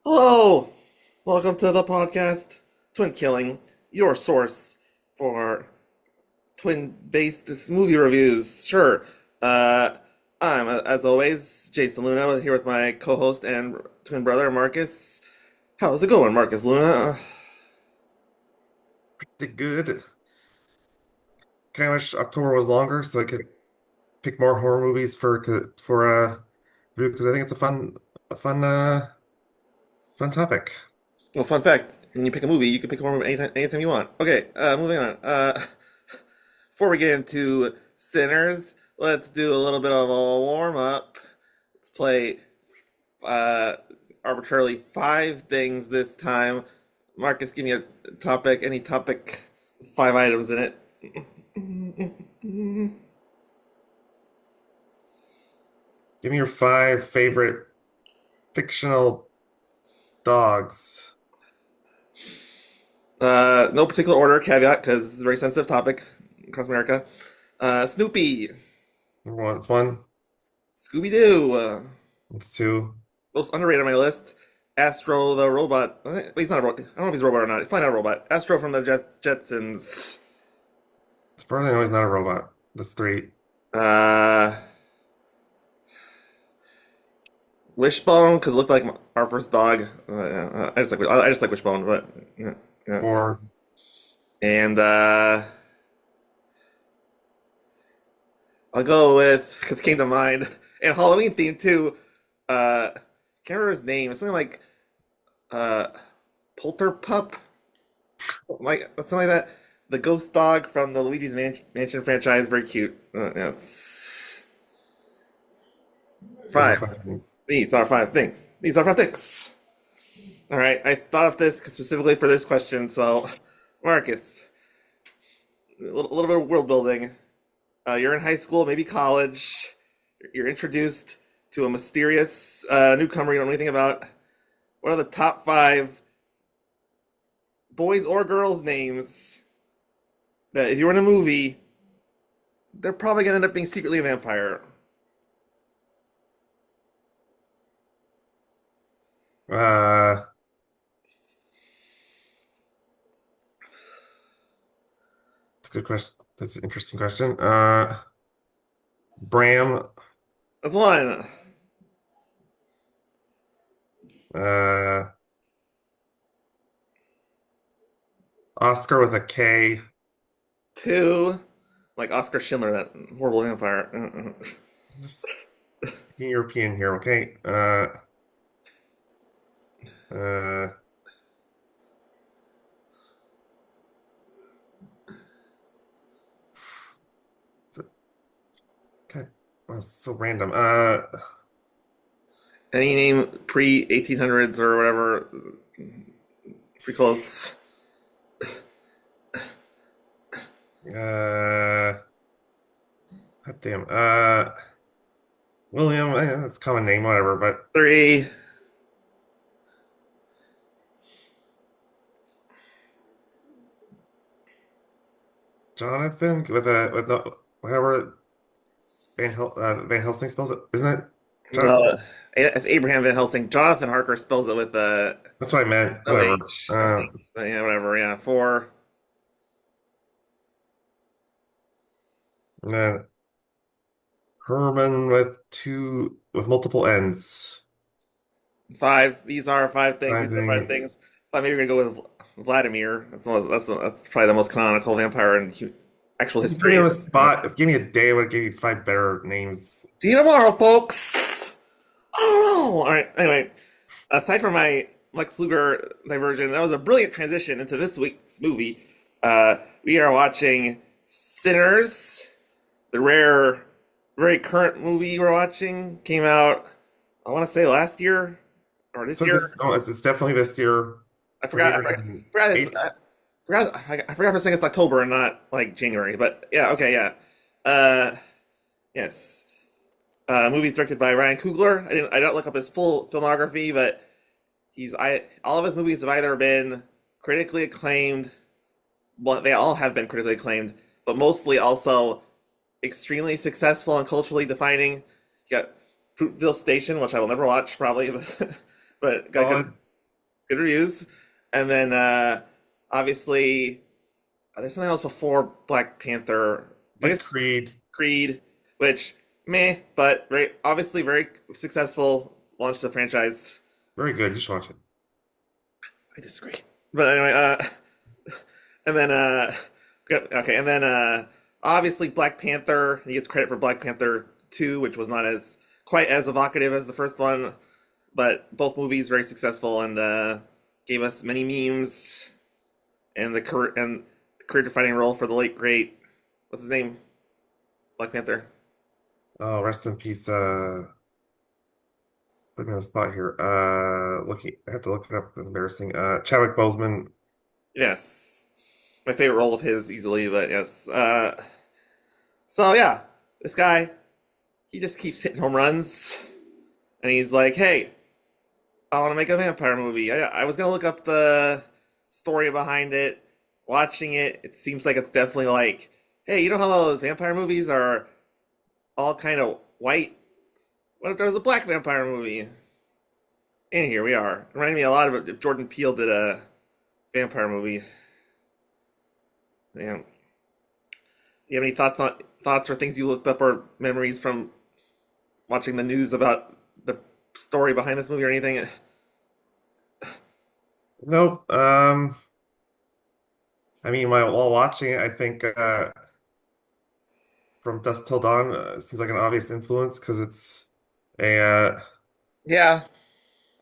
Hello, welcome to the podcast Twin Killing, your source for twin-based movie reviews. Sure, uh, I'm as always Jason Luna here with my co-host and twin brother Marcus. How's it going, Marcus Luna? Did good. Kind of wish October was longer so I could pick more horror movies for review because I think it's a fun topic. Well, fun fact: when you pick a movie, you can pick a horror movie anytime you want. Okay, moving on. Before we get into Sinners, let's do a little bit of a warm up. Let's play uh, arbitrarily five things this time. Marcus, give me a topic, any topic, five items in it. Give me your five favorite fictional dogs. No particular order, caveat, because it's a very sensitive topic across America. Snoopy, Number one, it's one. Scooby Doo, It's two. most underrated on my list. Astro the robot. Wait, he's not a robot. I don't know if he's a robot or not. He's probably not a robot. Astro from the Jetsons. As far as I know, he's not a robot. That's three. Uh, Wishbone, because it looked like our first dog. I just like Wishbone, but yeah, yeah. Four. And I'll go with because came to mind and Halloween theme too. Can't remember his name. It's something like uh, Polterpup, something like that. The ghost dog from the Mansion franchise, very cute. Yeah, Those are five. five things. These are five things. These are five things. All right, I thought of this specifically for this question. So, Marcus, a little bit of world building. You're in high school, maybe college. You're introduced to a mysterious newcomer you don't know anything about. What are the top five boys or girls names that, if you were in a movie, they're probably gonna end up being secretly a vampire? Uh, that's a good question. That's an interesting question. Bram, That's one. uh, Oscar with a K. Two, like Oscar Schindler, that horrible vampire. Just being European here, okay? Uh, God, that's so random. Any name pre 1800s or whatever, pretty close. uh, God damn. William, that's a common name, whatever. But Three, Jonathan with no whatever Van Helsing spells it, isn't it? John, well, it's Abraham Van Helsing. Jonathan Harker spells it with that's what I meant. no Whatever. H, I think. But yeah, whatever. Yeah, four, And then Herman with multiple N's. five. These are five things. These are five Finding things. Thought maybe we're gonna go with Vladimir. That's probably the most canonical vampire in actual If you put me history. on the spot, if you gave me a day, I would give you five better names. See you tomorrow, folks. I don't know. All right. Anyway, aside from my Lex Luger diversion, that was a brilliant transition into this week's movie. We are watching Sinners, the rare, very current movie we're watching. Came out, I want to say last year or this So year. this, oh, it's definitely this year. I forgot. I Premiered forgot. in I eighth. forgot for a second it's October and not like January. But yeah, okay, yeah. Uh, yes. Movie's directed by Ryan Coogler. I don't look up his full filmography, but all of his movies have either been critically acclaimed, well, they all have been critically acclaimed, but mostly also extremely successful and culturally defining. You got Fruitville Station, which I will never watch probably, but got good. Solid. good reviews. And then obviously there's something else before Black Panther. I Did guess Creed. Creed, which meh, but very obviously very successful. Launched the franchise. Very good. You should watch it. I disagree, but anyway, and then okay, and then obviously Black Panther. He gets credit for Black Panther 2, which was not as quite as evocative as the first one, but both movies very successful and gave us many memes and the career defining role for the late great what's his name, Black Panther. Oh, rest in peace. Put me on the spot here. Looking, I have to look it up. It's embarrassing. Chadwick Boseman. Yes, my favorite role of his easily, but yes. So yeah, this guy he just keeps hitting home runs, and he's like, "Hey, I want to make a vampire movie." I was gonna look up the story behind it. Watching it, it seems like it's definitely like, "Hey, you know how those vampire movies are all kind of white? What if there was a black vampire movie?" And here we are. Reminded me a lot of it if Jordan Peele did a vampire movie. Yeah. You have any thoughts or things you looked up or memories from watching the news about the story behind this movie or anything? Nope. I mean, while watching it, I think From Dusk Till Dawn seems like an obvious influence because it's a Yeah,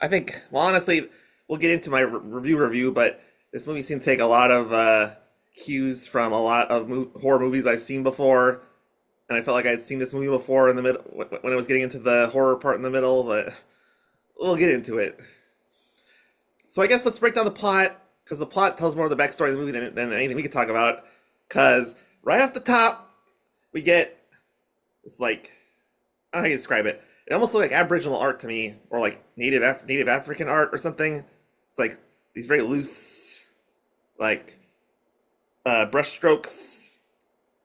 I think. Well, honestly, we'll get into my review, but this movie seems to take a lot of cues from a lot of horror movies I've seen before, and I felt like I'd seen this movie before in the middle when it was getting into the horror part in the middle, but we'll get into it. So I guess let's break down the plot because the plot tells more of the backstory of the movie than anything we could talk about. Because right off the top, we get it's like I don't know how you describe it. It almost looked like Aboriginal art to me, or like Native African art or something. It's like these very loose, like brush strokes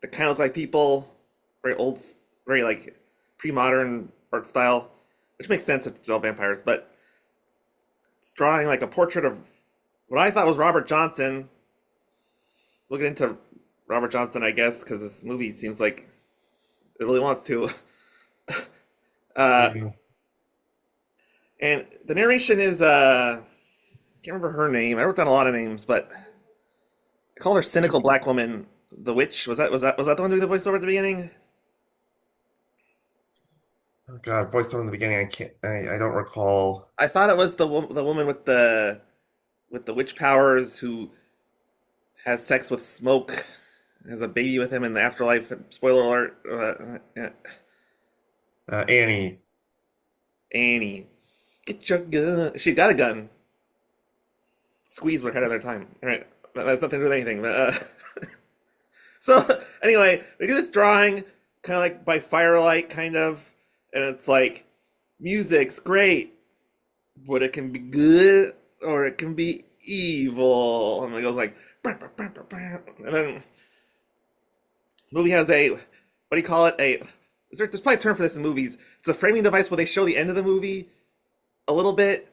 that kind of look like people, very old, very like pre-modern art style, which makes sense if it's all vampires. But it's drawing like a portrait of what I thought was Robert Johnson. We'll get into Robert Johnson, I guess, because this movie seems like it really wants to. Uh, yeah. and the narration is I can't remember her name. I wrote down a lot of names, but I called her cynical black woman, the witch. Was that the one who did the voiceover at the beginning? Oh God, voiceover in the beginning. I can't. I don't recall. I thought it was the woman with the witch powers who has sex with smoke, has a baby with him in the afterlife. Spoiler alert. Yeah. Annie. Annie, get your gun. She got a gun. Squeeze were ahead of their time. All right, that has nothing to do with anything. But so anyway, they do this drawing, kind of like by firelight, kind of, and it's like music's great, but it can be good or it can be evil. And it goes like, "Bah, bah, bah, bah, bah." And then movie has a what do you call it? There's probably a term for this in movies. It's a framing device where they show the end of the movie a little bit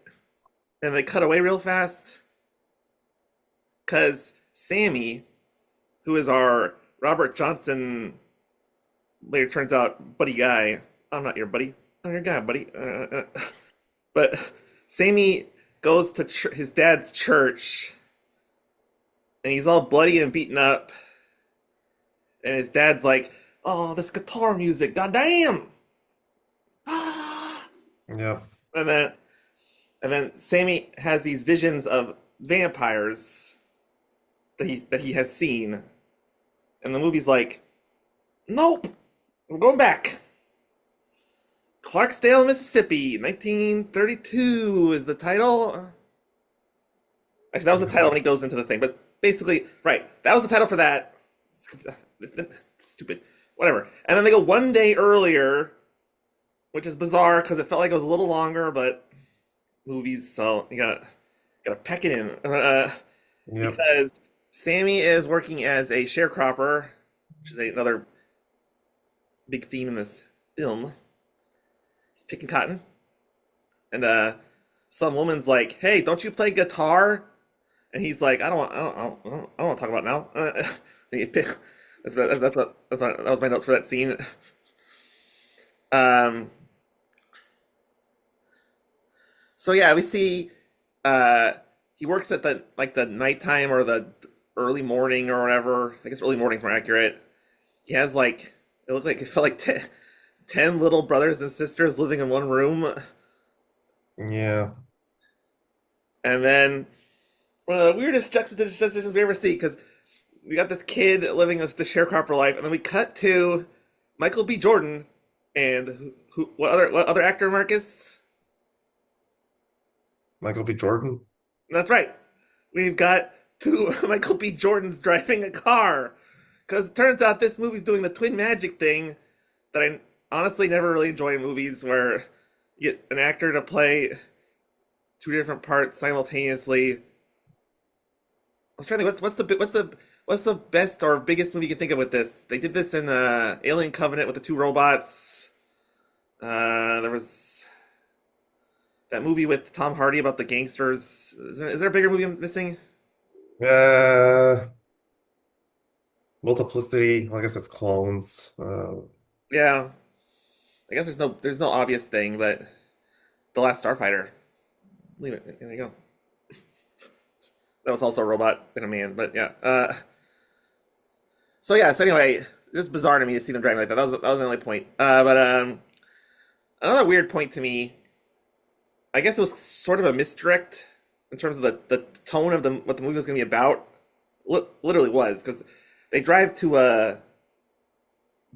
and they cut away real fast. Because Sammy, who is our Robert Johnson, later turns out buddy guy. I'm not your buddy. I'm your guy, buddy. But Sammy goes to his dad's church, and he's all bloody and beaten up. And his dad's like, "Oh, this guitar music, goddamn!" Ah! Yep. And then and then Sammy has these visions of vampires that he has seen, and the movie's like, "Nope, we're going back." Clarksdale, Mississippi, 1932 is the title. Actually, that was the title when he goes into the thing. But basically, right, that was the title for that. Stupid. Whatever. And then they go one day earlier, which is bizarre because it felt like it was a little longer, but movies, so you gotta pack it in. Yep. Because Sammy is working as a sharecropper, which is another big theme in this film. He's picking cotton, and some woman's like, "Hey, don't you play guitar?" And he's like, I don't want to talk about it now." And that was my notes for that scene. Um, so yeah, we see uh, he works at the like the nighttime or the early morning or whatever. I guess early morning's more accurate. He has like it felt like 10 little brothers and sisters living in one room, Yeah. and then one of the weirdest juxtapositions we ever see because we got this kid living the sharecropper life, and then we cut to Michael B. Jordan and what other actor, Marcus? Michael B. Jordan. That's right. We've got two Michael B. Jordans driving a car. Because it turns out this movie's doing the twin magic thing that I honestly never really enjoy in movies where you get an actor to play two different parts simultaneously. I was trying to think, what's the best or biggest movie you can think of with this? They did this in Alien Covenant with the two robots. There was that movie with Tom Hardy about the gangsters. Is there a bigger movie I'm missing? Uh, Multiplicity. Well, I guess it's clones. Yeah, I guess there's no obvious thing, but The Last Starfighter. Leave it. There you go. That was also a robot and a man, but yeah. So yeah. So anyway, it was bizarre to me to see them driving like that. That was my only point. But another weird point to me. I guess it was sort of a misdirect in terms of the tone of what the movie was going to be about. Literally was because they drive to a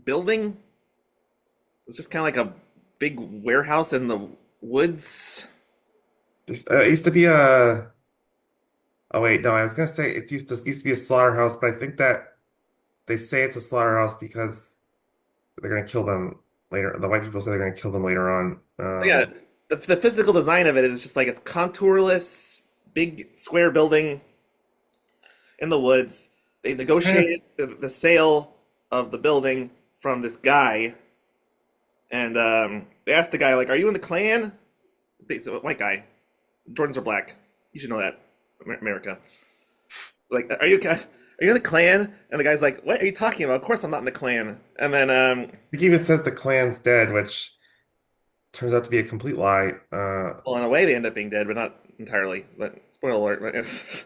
building. It's just kind of like a big warehouse in the woods. It used to be a. Oh wait, no, I was gonna say it used to be a slaughterhouse, but I think that they say it's a slaughterhouse because they're gonna kill them later. The white people say they're gonna kill them later on. Yeah, the physical design of it is just like it's contourless, big square building in the woods. They Kind of. negotiated the sale of the building from this guy, and they asked the guy like, "Are you in the Klan?" It's a white guy. Jordans are black. You should know that, America. Like, are you in the Klan? And the guy's like, "What are you talking about? Of course I'm not in the Klan." And then He even says the Klan's dead, which turns out to be a complete lie. well, in a way, they end up being dead, but not entirely. But spoiler alert.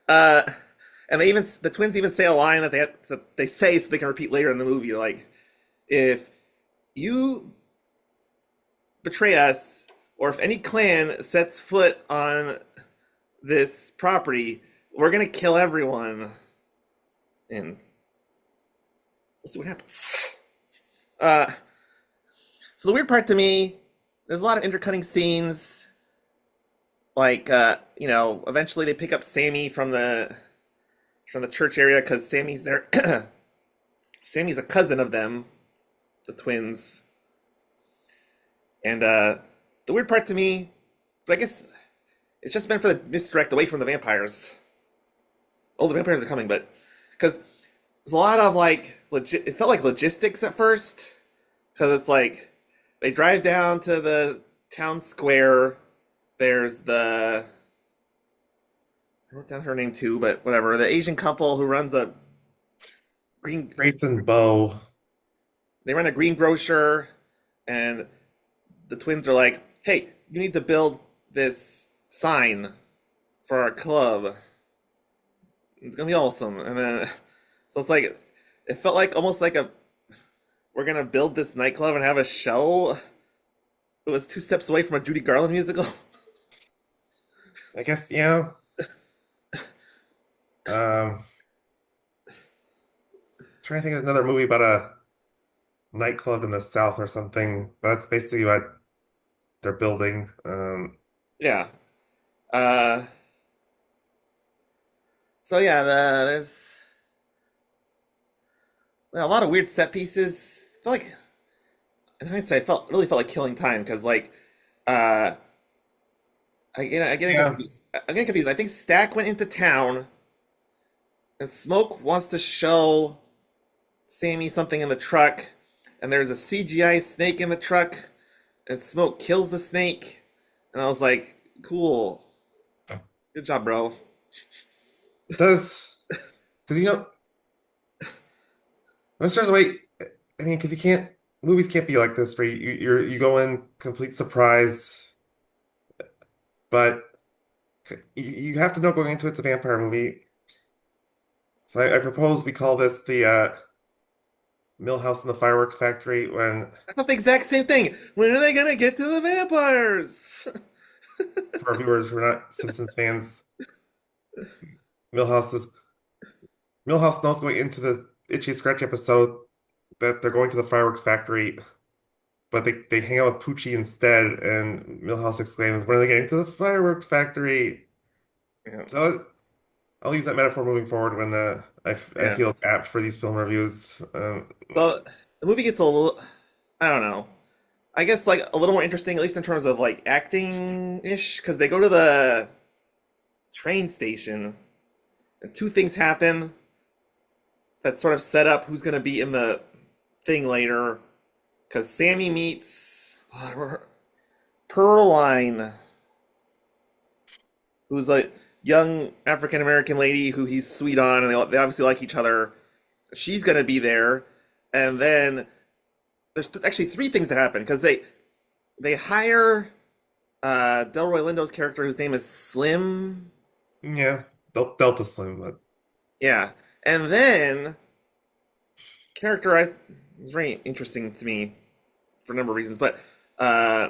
uh, and the twins even say a line that they say so they can repeat later in the movie, like, "If you betray us, or if any clan sets foot on this property, we're gonna kill everyone." And we'll see what happens. Uh, so the weird part to me, there's a lot of intercutting scenes. Like, eventually they pick up Sammy from the church area because Sammy's there. Sammy's a cousin of them, the twins. And the weird part to me, but I guess it's just meant for the misdirect away from the vampires. Oh, the vampires are coming, but because there's a lot of like legit. It felt like logistics at first, because it's like they drive down to the town square. There's I wrote down her name too, but whatever. The Asian couple who runs a green. Grace and Bo. They run a greengrocer, and the twins are like, "Hey, you need to build this sign for our club. It's gonna be awesome." And then, so it's like, it felt like almost like we're gonna build this nightclub and have a show. It was two steps away from a Judy Garland musical. I guess, you know. Um, Trying to think of another movie about a nightclub in the South or something. But that's basically what they're building. Yeah. Uh, so yeah, there's a lot of weird set pieces. I feel like, in hindsight, really felt like killing time because uh, I getting Yeah. confused. I'm getting confused. I think Stack went into town, and Smoke wants to show Sammy something in the truck, and there's a CGI snake in the truck, and Smoke kills the snake, And I was like, cool, good job, bro. Does because there's a way. I mean, because you can't movies can't be like this where you go in complete surprise, but you have to know going into it's a vampire movie. So I propose we call this the Millhouse and the Fireworks Factory when I thought the exact same thing. When are they gonna get to the vampires? for our viewers who are not Simpsons fans, Millhouse is Millhouse knows going into the Itchy Scratch episode that they're going to the fireworks factory, but they hang out with Poochie instead, and Millhouse exclaims, "When are they getting to the fireworks factory?" Yeah, So I'll use that metaphor moving forward when I yeah. feel it's apt for these film reviews. So the movie gets a little, I don't know. I guess like a little more interesting, at least in terms of like acting ish, because they go to the train station and two things happen that sort of set up who's gonna be in the thing later. Because Sammy meets Pearline, who's a young African American lady who he's sweet on, and they obviously like each other. She's gonna be there, and then there's actually three things that happen because they hire Delroy Lindo's character, whose name is Slim. yeah, Delta Slim, but Yeah, and then character I is very interesting to me for a number of reasons, but uh,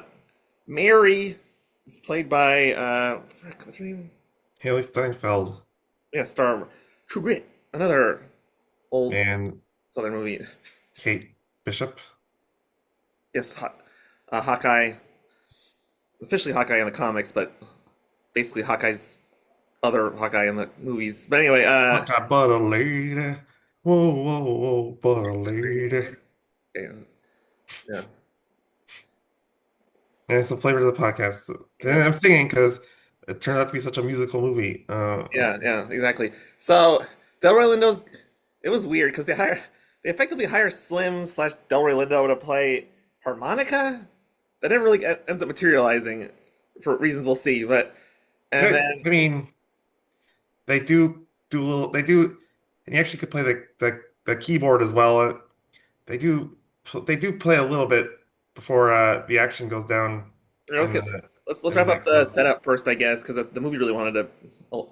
Mary is played by what's her name? Haley Steinfeld Yeah, star True Grit, another old and Southern movie. Kate Bishop. Yes, Hawkeye, officially Hawkeye in the comics, but basically Hawkeye's other Hawkeye in the movies. But anyway, Look, I but a lady. Whoa, whoa, whoa, but a lady. yeah, yeah, And it's the flavor of the podcast. And I'm singing because it turned out to be such a musical movie. yeah, exactly. So Delroy Lindo's, it was weird because they effectively hire Slim slash Delroy Lindo to play harmonica. That never really ends up materializing for reasons we'll see. But and I then mean, they do a little. They do, and you actually could play the keyboard as well. They do play a little bit before the action goes down let's in get the let's in the wrap up next the movie. setup first, I guess, because the movie really wanted to. Oh.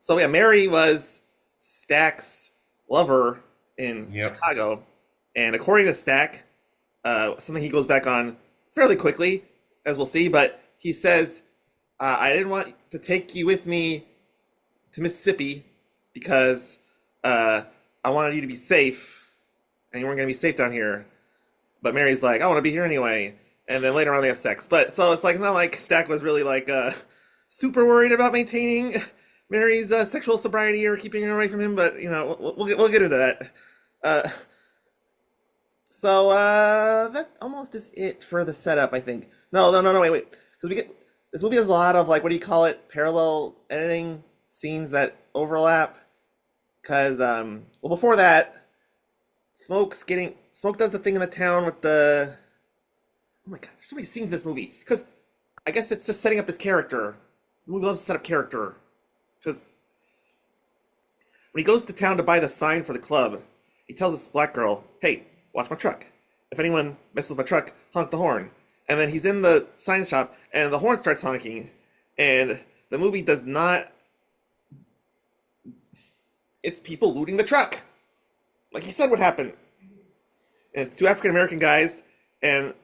So yeah, Mary was Stack's lover in Yep. Chicago, and according to Stack, something he goes back on fairly quickly, as we'll see. But he says, "I didn't want to take you with me to Mississippi because uh, I wanted you to be safe, and you weren't going to be safe down here." But Mary's like, "I want to be here anyway." And then later on, they have sex. But so it's like not like Stack was really like super worried about maintaining Mary's sexual sobriety or keeping her away from him. But you know, we'll get into that. Uh, so that almost is it for the setup, I think. No, wait. Because we get this movie has a lot of like what do you call it? Parallel editing scenes that overlap. Because well, before that, Smoke does the thing in the town with the. Oh my god, there's so many scenes in this movie. Because I guess it's just setting up his character. The movie loves to set up character. Because when he goes to town to buy the sign for the club, he tells this black girl, "Hey, watch my truck. If anyone messes with my truck, honk the horn." And then he's in the sign shop, and the horn starts honking, and the movie does not. It's people looting the truck, like he said would happen. And it's two African American guys, and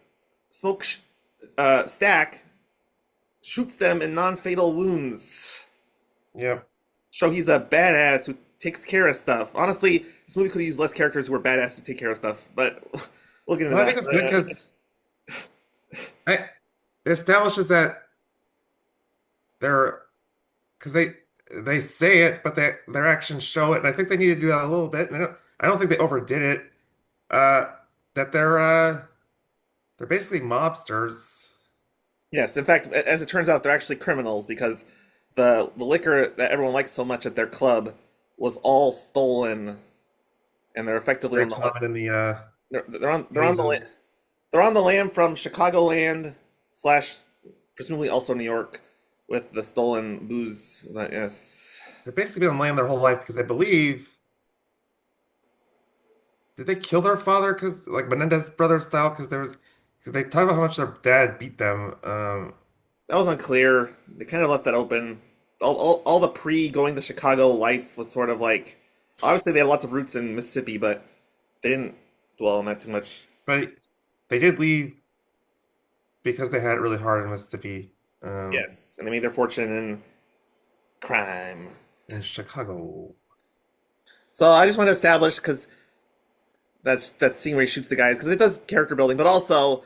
Stack shoots them in non-fatal wounds. Yep. Show he's a badass who takes care of stuff. Honestly, this movie could use less characters who are badass who take care of stuff, but we'll get into Well, I that. think it's good because I it establishes that they're because they say it, but their actions show it, and I think they need to do that a little bit. And I don't think they overdid it. Uh, that they're basically mobsters. Yes, in fact, as it turns out, they're actually criminals because the liquor that everyone likes so much at their club was all stolen, and they're effectively Very on the common in the they're on movies the and they're on the lam from Chicagoland slash presumably also New York, with the stolen booze. But yes. They've basically been on land their whole life because I believe did they kill their father because like Menendez brothers style because there was because they talk about how much their dad beat them. That was unclear. They kind of left that open. All the pre going to Chicago life was sort of like, obviously they had lots of roots in Mississippi, but they didn't dwell on that too much. But they did leave because they had it really hard in Mississippi, Yes, and they made their fortune in crime. in Chicago. So I just want to establish because that's that scene where he shoots the guys because it does character building, but also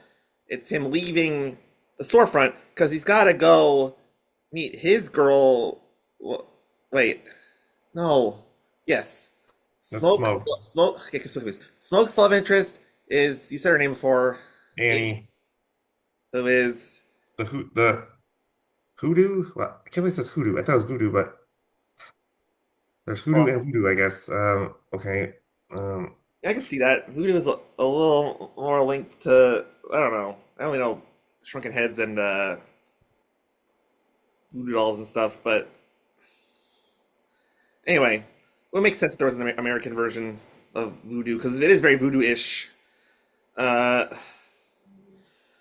it's him leaving the storefront because he's got to go meet his girl. Wait, no, yes, No Smoke, smoke. Smoke. Okay, so confused. Smoke's love interest is you said her name before, Annie, who is the hoodoo. Well, I can't believe it says hoodoo. I thought it was voodoo, but there's hoodoo well, and voodoo, I guess. Okay. Um, I can see that Voodoo is a little more linked to I don't know. I only know Shrunken Heads and Voodoo dolls and stuff, but anyway, well, it makes sense that there was an American version of Voodoo because it is very Voodoo-ish. Uh,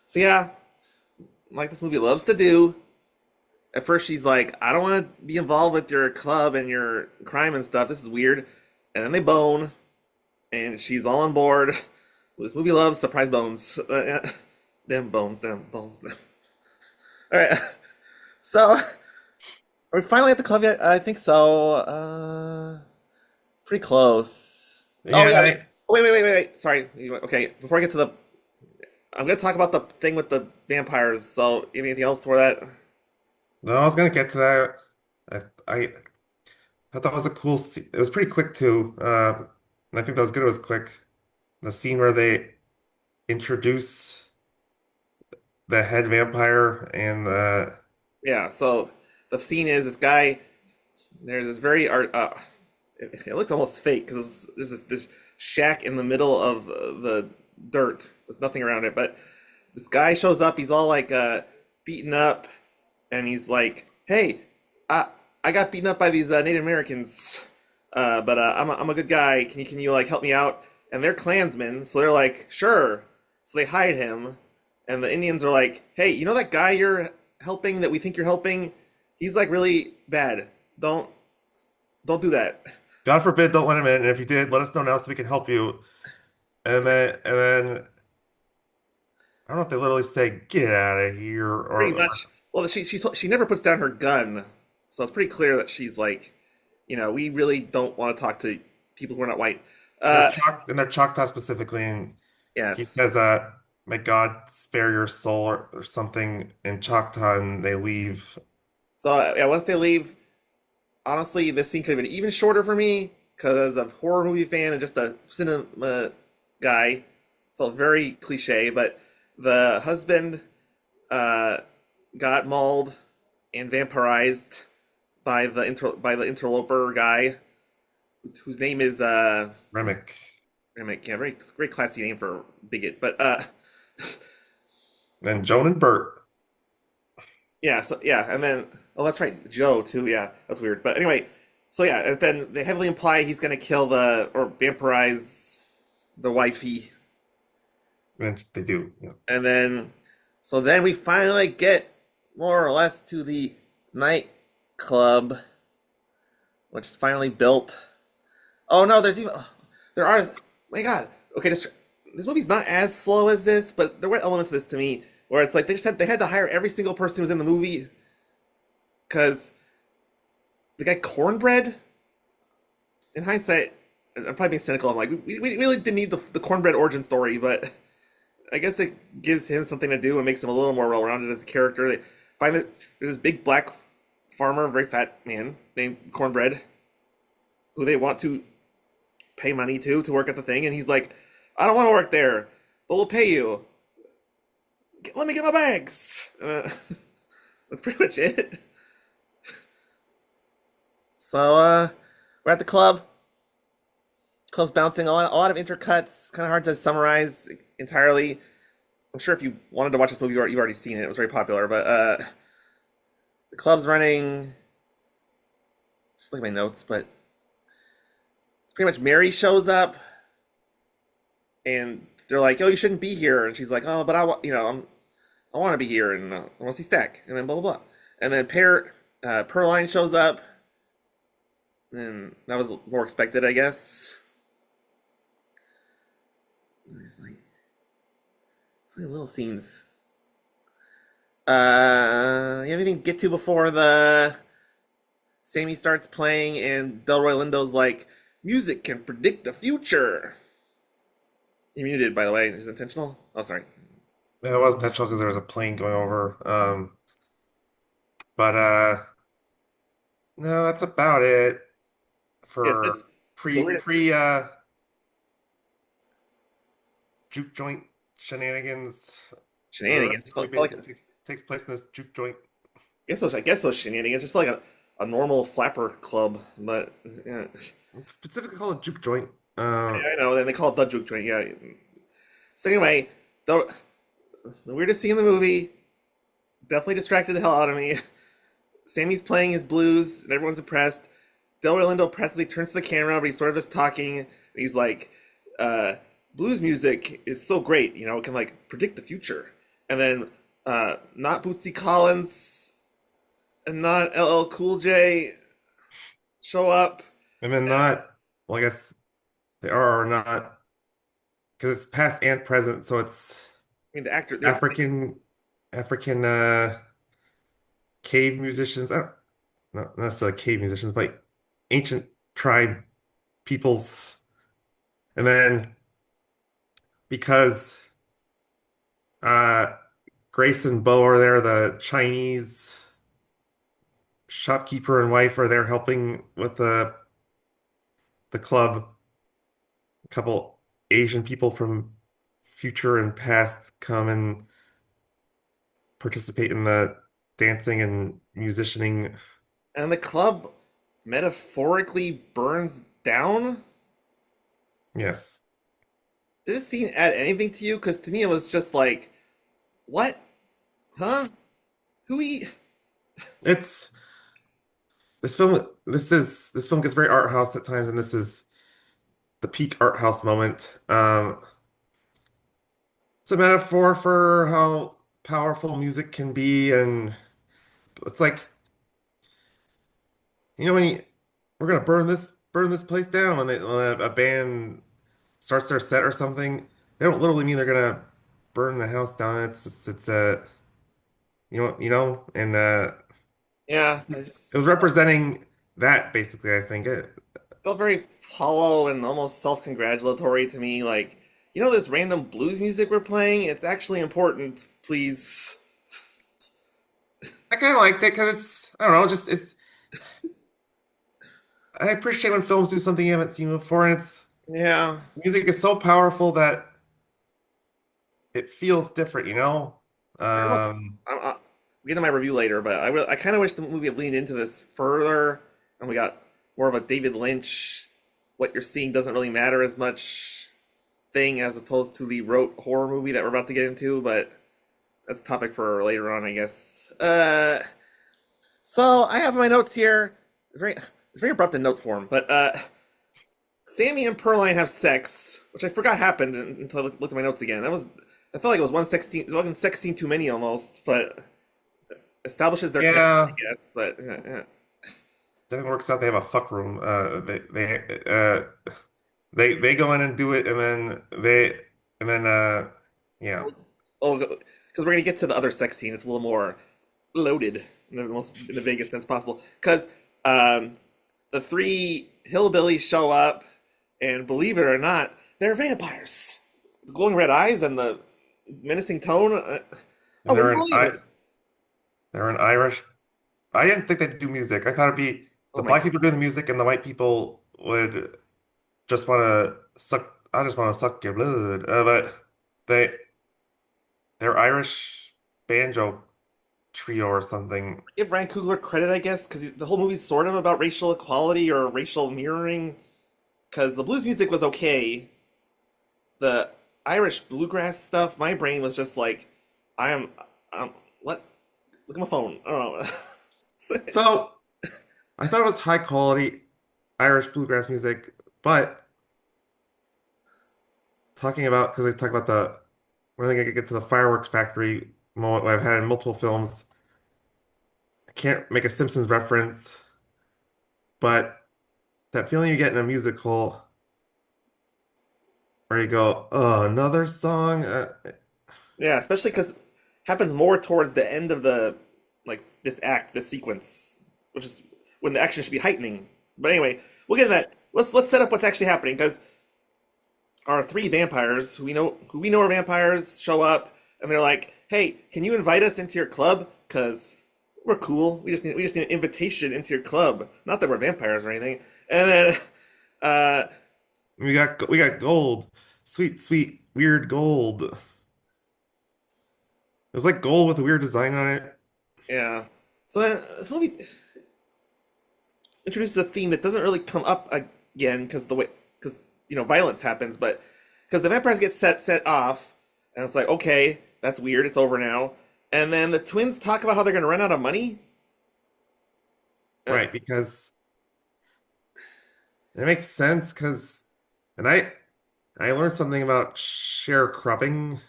so yeah, like this movie loves to do. At first, she's like, "I don't want to be involved with your club and your crime and stuff. This is weird." And then they bone, and she's all on board. This movie loves surprise bones. Them bones, them bones. Them. All right, so are we finally at the club yet? I think so. Pretty close. Oh yeah. yeah, Wait. Sorry. Okay, before I get to the, I'm gonna talk about the thing with the vampires. So, anything else before that? no, I was gonna get to that. I thought that was a cool scene. It was pretty quick too. And I think that was good. It was quick. The scene where they introduce the head vampire and Yeah. So the scene is this guy. There's this very art. It looked almost fake because there's this shack in the middle of the dirt with nothing around it. But this guy shows up. He's all like beaten up, and he's like, "Hey, I I got beaten up by these Native Americans, but I'm a good guy. Can you like help me out?" And they're Klansmen, so they're like, "Sure." So they hide him, and the Indians are like, "Hey, you know that guy you're helping that we think you're helping? He's like really bad. Don't don't do that." God forbid, don't let him in. And if you did, let us know now so we can help you. And then I don't know if they literally say "get out of here" Pretty or much. Well, she never puts down her gun, so it's pretty clear that she's like, we really don't want to talk to people who are not white. they're Uh, they're Choctaw specifically, and he yes. says, "May God spare your soul" or something in Choctaw, and they leave. So yeah, once they leave, honestly, this scene could have been even shorter for me because as a horror movie fan and just a cinema guy, felt very cliche. But the husband uh, got mauled and vampirized by the interloper guy, whose name is Remick yeah, very very classy name for bigot. But and Joan and Bert. yeah, so yeah, and then oh, that's right, Joe too. Yeah, that's weird. But anyway, so yeah, and then they heavily imply he's gonna kill the or vampirize the wifey, And they do. Yeah. and then so then we finally get more or less to the nightclub, which is finally built. Oh no, there's even there are. My God, okay, this movie's not as slow as this, but there were elements of this to me where it's like they had to hire every single person who was in the movie because the guy Cornbread. In hindsight, I'm probably being cynical. I'm like, we really didn't need the Cornbread origin story, but I guess it gives him something to do and makes him a little more well-rounded as a character. They find that there's this big black farmer, very fat man named Cornbread, who they want to pay money to work at the thing, and he's like, "I don't want to work there, but we'll pay you. Let me get my bags." That's pretty much it. So we're at the club. Club's bouncing a lot of intercuts. Kind of hard to summarize entirely. I'm sure if you wanted to watch this movie, you've already seen it. It was very popular, but the club's running. Just look at my notes, but it's pretty much Mary shows up, and they're like, "Oh, you shouldn't be here," and she's like, "Oh, but I want to be here, and I want to see Stack," and then blah blah blah, and then Perline shows up, and that was more expected, I guess. It's like so many little scenes. You have anything to get to before the Sammy starts playing and Delroy Lindo's like, music can predict the future. You muted, by the way. Is it intentional? Oh, sorry. Yeah, it was intentional because there was a plane going over. But no, that's about it Yes, for this is the weirdest pre juke joint shenanigans. The rest shenanigans. of Just the movie felt like, basically takes place in this juke joint. I guess those shenanigans. Just felt like a normal flapper club, but yeah. It's specifically called a juke joint. I know. Then they call it the juke joint. Yeah. So anyway, the weirdest scene in the movie definitely distracted the hell out of me. Sammy's playing his blues, and everyone's impressed. Del Orlando practically turns to the camera, but he's sort of just talking. He's like, uh, "Blues music is so great, it can like predict the future." And then, not Bootsy Collins and not LL Cool J show up. And then not, well, I guess they are or not because it's past and present, so it's I mean, the actor, African African cave musicians. I don't, not necessarily cave musicians, but ancient tribe peoples. And then because uh Grace and Bo are there, the Chinese shopkeeper and wife are there helping with the club. A couple Asian people from future and past come and participate in the dancing and musicianing. and the club metaphorically burns down. Yes. Did this scene add anything to you? Because to me, it was just like, what? Huh? Who he? It's this film gets very art house at times, and this is the peak art house moment. It's a metaphor for how powerful music can be, and it's like, when we're gonna burn this place down when a band starts their set or something, they don't literally mean they're gonna burn the house down. It's and Yeah, I it was just representing that basically, I think. felt very hollow and almost self-congratulatory to me. Like, this random blues music we're playing, it's actually important. Please. I kind of liked it because I don't know, just it's I appreciate when films do something you haven't seen before, and it's Yeah. music is so powerful that it feels different, you know? I almost, I'll get to my review later, but I kind of wish the movie had leaned into this further, and we got more of a David Lynch, what you're seeing doesn't really matter as much thing, as opposed to the rote horror movie that we're about to get into, but that's a topic for later on, I guess. So I have my notes here. It's very abrupt in note form, but Sammy and Pearline have sex, which I forgot happened until I looked at my notes again. I felt like it was 116, it was one sex scene too many almost, but establishes their chemistry, I Yeah, guess. But then it works out they have a fuck room. They go in and do it, and then yeah. oh, because we're gonna get to the other sex scene. It's a little more loaded in the vaguest sense possible. Because um, the three hillbillies show up, and believe it or not, they're vampires. The glowing red eyes and the menacing tone. I And wouldn't believe it. they're an Irish. I didn't think they'd do music. I thought it'd be Oh the my black god. people doing the music, and the white people would just want to suck. I just want to suck your blood. But they they're Irish banjo trio or something. Give Ryan Coogler credit, I guess, because the whole movie's sort of about racial equality or racial mirroring. Because the blues music was okay. The Irish bluegrass stuff, my brain was just like, I am, um, what? Look at my phone. I don't know. So I thought it was high quality Irish bluegrass music, but talking about because they talk about the when they get to the fireworks factory moment I've had in multiple films. I can't make a Simpsons reference, but that feeling you get in a musical where you go, oh, another song. Yeah, especially because happens more towards the end of the like this act, this sequence, which is when the action should be heightening. But anyway, we'll get to that. Let's set up what's actually happening because our three vampires who we know are vampires show up and they're like, "Hey, can you invite us into your club? Because we're cool. We just need an invitation into your club. Not that we're vampires or anything." And then, uh, We got gold, sweet, sweet, weird gold. It was like gold with a weird design on it. yeah. So then this movie introduces a theme that doesn't really come up again because violence happens, but because the vampires get set off, and it's like okay, that's weird. It's over now, and then the twins talk about how they're going to run out of money. Uh, Right, because it makes sense and I learned something about sharecropping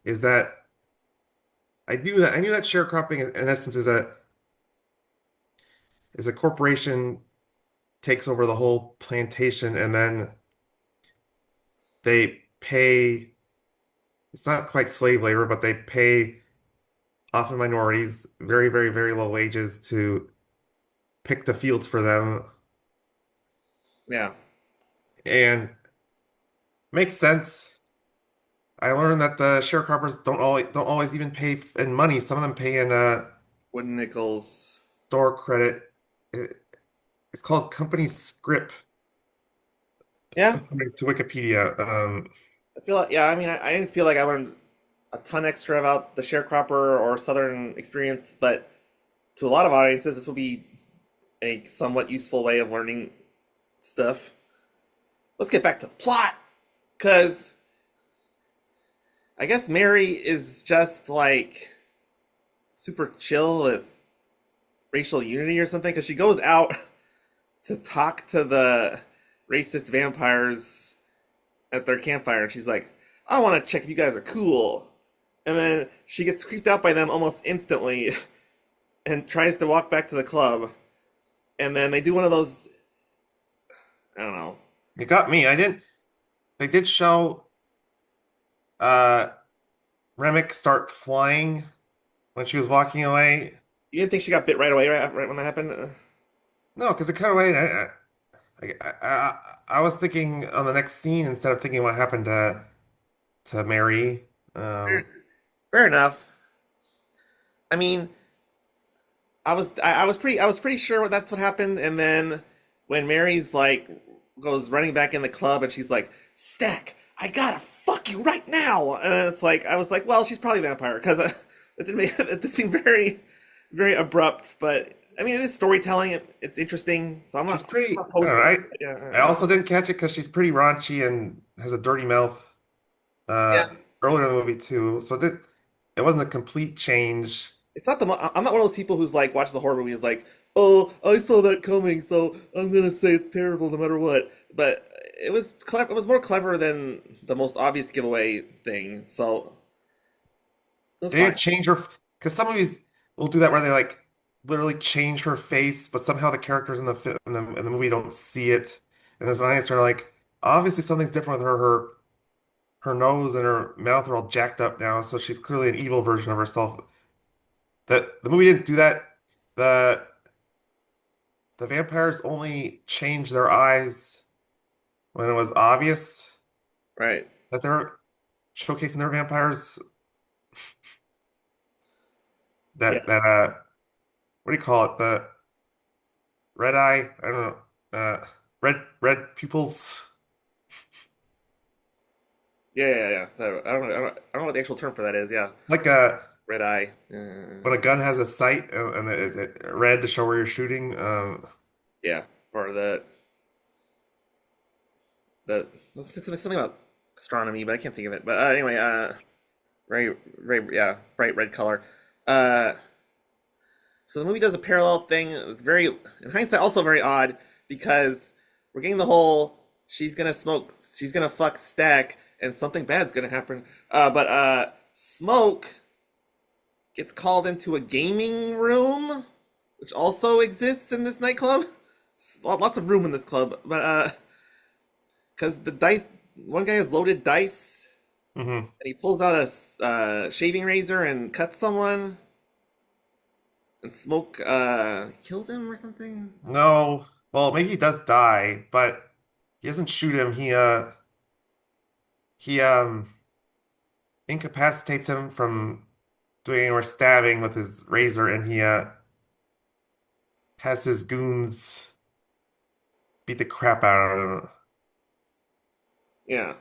is that I knew that sharecropping in essence is a corporation takes over the whole plantation and then they pay it's not quite slave labor, but they pay often minorities very, very, very low wages to pick the fields for them. yeah, And makes sense. I learned that the sharecroppers don't always even pay in money. Some of them pay in wooden nickels. store credit. It, it's called company script, Yeah, according to Wikipedia. I feel like I mean I didn't feel like I learned a ton extra about the sharecropper or Southern experience, but to a lot of audiences, this will be a somewhat useful way of learning stuff. Let's get back to the plot, because I guess Mary is just like super chill with racial unity or something, because she goes out to talk to the racist vampires at their campfire, and she's like, I want to check if you guys are cool. And then she gets creeped out by them almost instantly and tries to walk back to the club. And then they do one of those, I don't know. it got me. I didn't. They did show uh Remick start flying when she was walking away. You didn't think she got bit right away, right when that happened? No, because it cut away. I was thinking on the next scene instead of thinking what happened to Mary. Fair, Um, fair enough. I mean, I was pretty sure that's what happened. And then when Mary's like goes running back in the club and she's like, Stack, I gotta fuck you right now. And it's like I was like, well, she's probably a vampire because it did seem very, very abrupt. But I mean, it is storytelling. It's interesting. So I'm she's not pretty. I don't opposed know. to it. I Yeah, I also didn't catch it because she's pretty raunchy and has a dirty mouth. Uh, yeah. earlier in the movie too. It wasn't a complete change. It's not I'm not one of those people who's like watches a horror movie is like, oh, I saw that coming, so I'm gonna say it's terrible no matter what. But it was clever. It was more clever than the most obvious giveaway thing. So it was They fine. didn't change her because some movies will do that where they like literally change her face, but somehow the characters in the movie don't see it. And as an audience, they're like, obviously something's different with her. Her nose and her mouth are all jacked up now, so she's clearly an evil version of herself. That the movie didn't do that. The the vampires only changed their eyes when it was obvious Right. that they're showcasing their vampires. Yeah. What do you call it? The red eye? I don't know. Red pupils. Yeah. I don't know what the actual term for that is. Yeah. Like Red eye. when a gun has a sight and red to show where you're shooting. Yeah. Or the something about. astronomy, but I can't think of it. But anyway, yeah, bright red color. Uh, so the movie does a parallel thing. It's very, in hindsight, also very odd because we're getting the whole she's gonna fuck Stack, and something bad's gonna happen. But Smoke gets called into a gaming room, which also exists in this nightclub. Lots of room in this club, but because the dice, one guy has loaded dice, Hmm. and he pulls out a shaving razor and cuts someone, and Smoke kills him or something. No, well, maybe he does die, but he doesn't shoot him. He incapacitates him from doing any more stabbing with his razor, and he has his goons beat the crap out of him. Yeah.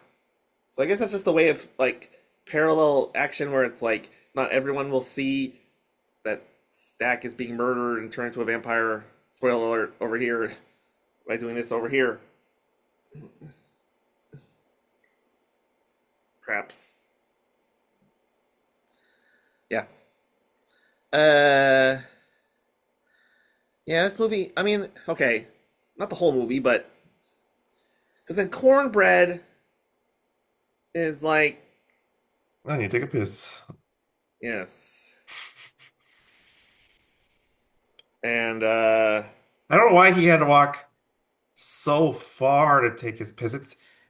So I guess that's just the way of like parallel action where it's like not everyone will see that Stack is being murdered and turned into a vampire. Spoiler alert over here by doing this over here. Perhaps. Yeah. Uh yeah, this movie, I mean, okay, not the whole movie, but because then cornbread is like, I need to take a piss. yes. And I don't know why he had to walk so far to take his piss.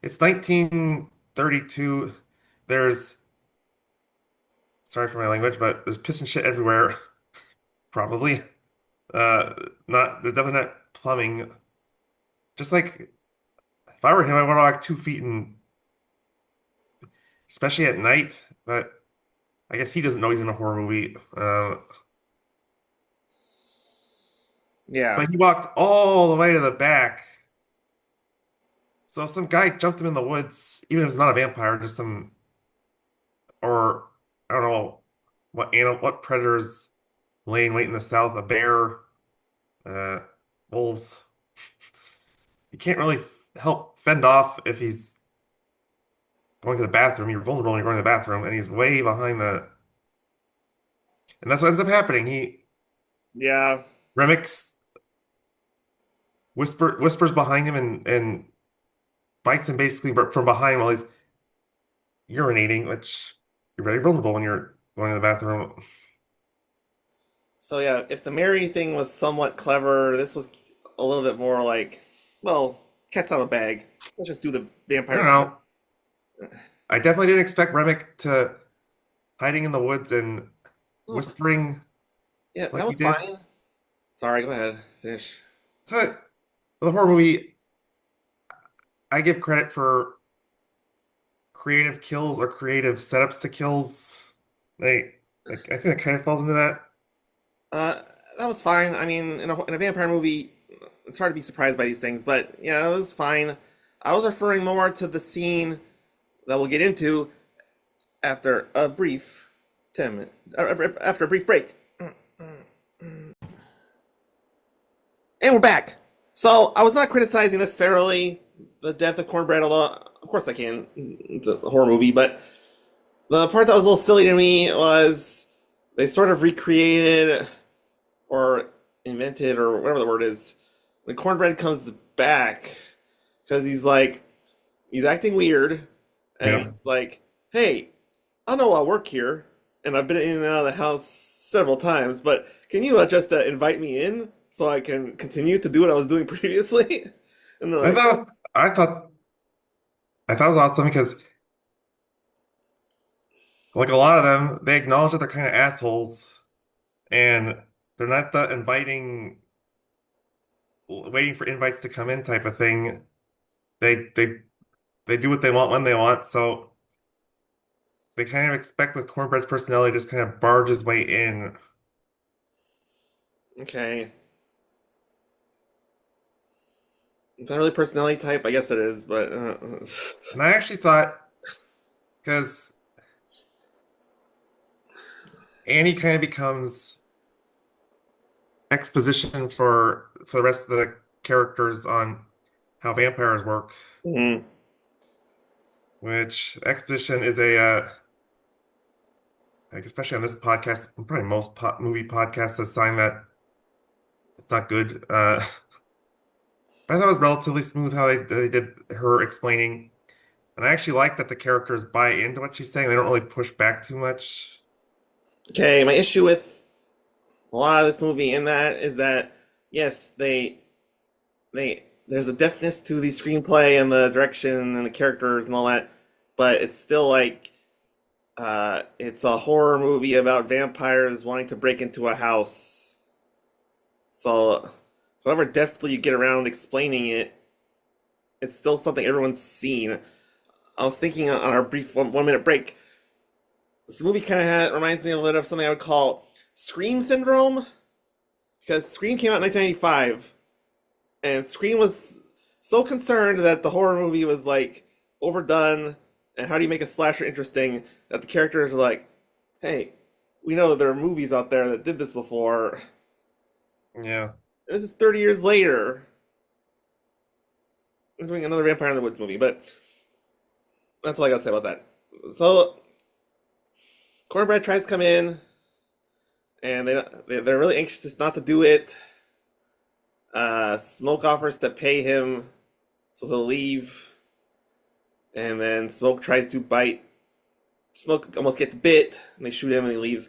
It's 1932. There's sorry for my language, but there's piss and shit everywhere. Probably. Uh, not there's definitely not plumbing. Just like if I were him, I would walk 2 feet and especially at night. But I guess he doesn't know he's in a horror movie. yeah. But he walked all the way to the back. So some guy jumped him in the woods, even if it's not a vampire, just some or I don't know what predators lay in wait in the south, a bear, uh, wolves. You can't really help fend off if he's going to the bathroom. You're vulnerable when you're going to the bathroom, and he's way behind and that's what ends up happening. He Yeah. Remix whispers behind him and bites him basically from behind while he's urinating, which you're very vulnerable when you're going to the bathroom. So yeah, if the Mary thing was somewhat clever, this was a little bit more like, well, cat's out of the bag. Let's just do the I don't vampire thing. know. I definitely didn't expect Remick to hiding in the woods and Oh, whispering yeah, like that he was did. fine. Sorry, go ahead. Finish. So the horror movie, I give credit for creative kills or creative setups to kills. Like I think that kind of falls into that. Uh, that was fine. I mean, in a vampire movie, it's hard to be surprised by these things, but yeah, it was fine. I was referring more to the scene that we'll get into after a brief 10 minute, after a brief break. And we're back. So I was not criticizing necessarily the death of Cornbread, although of course I can. It's a horror movie, but the part that was a little silly to me was they sort of recreated or invented or whatever the word is when Cornbread comes back because he's acting weird and Yeah. he's like, "Hey, I know I work here and I've been in and out of the house several times, but can you just invite me in so I can continue to do what I was doing previously?" And they're I like, thought it was, I thought it was awesome because like a lot of them, they acknowledge that they're kind of assholes and they're not the inviting, waiting for invites to come in type of thing. They they they do what they want when they want. So they kind of expect with Cornbread's personality just kind of barge his way in. "Okay, it's not really personality type. I guess it is, but And I actually thought because Annie kind of becomes exposition for the rest of the characters on how vampires work. Mhm. which exposition is a like especially on this podcast, and probably most movie podcasts, a sign that it's not good. But I thought it was relatively smooth how they did her explaining, and I actually like that the characters buy into what she's saying. They don't really push back too much. Okay, my issue with a lot of this movie in that is that yes, they there's a deftness to the screenplay and the direction and the characters and all that, but it's still like it's a horror movie about vampires wanting to break into a house. So, however deftly you get around explaining it, it's still something everyone's seen. I was thinking on our brief 1 minute break, this movie kind of reminds me a little of something I would call Scream syndrome, because Scream came out in 1995, and Scream was so concerned that the horror movie was like overdone, and how do you make a slasher interesting, that the characters are like, hey, we know that there are movies out there that did this before. Yeah. This is 30 years later. We're doing another Vampire in the Woods movie, but that's all I gotta say about that. So, Cornbread tries to come in, and they're really anxious not to do it. Smoke offers to pay him, so he'll leave. And then Smoke tries to bite. Smoke almost gets bit, and they shoot him, and he leaves.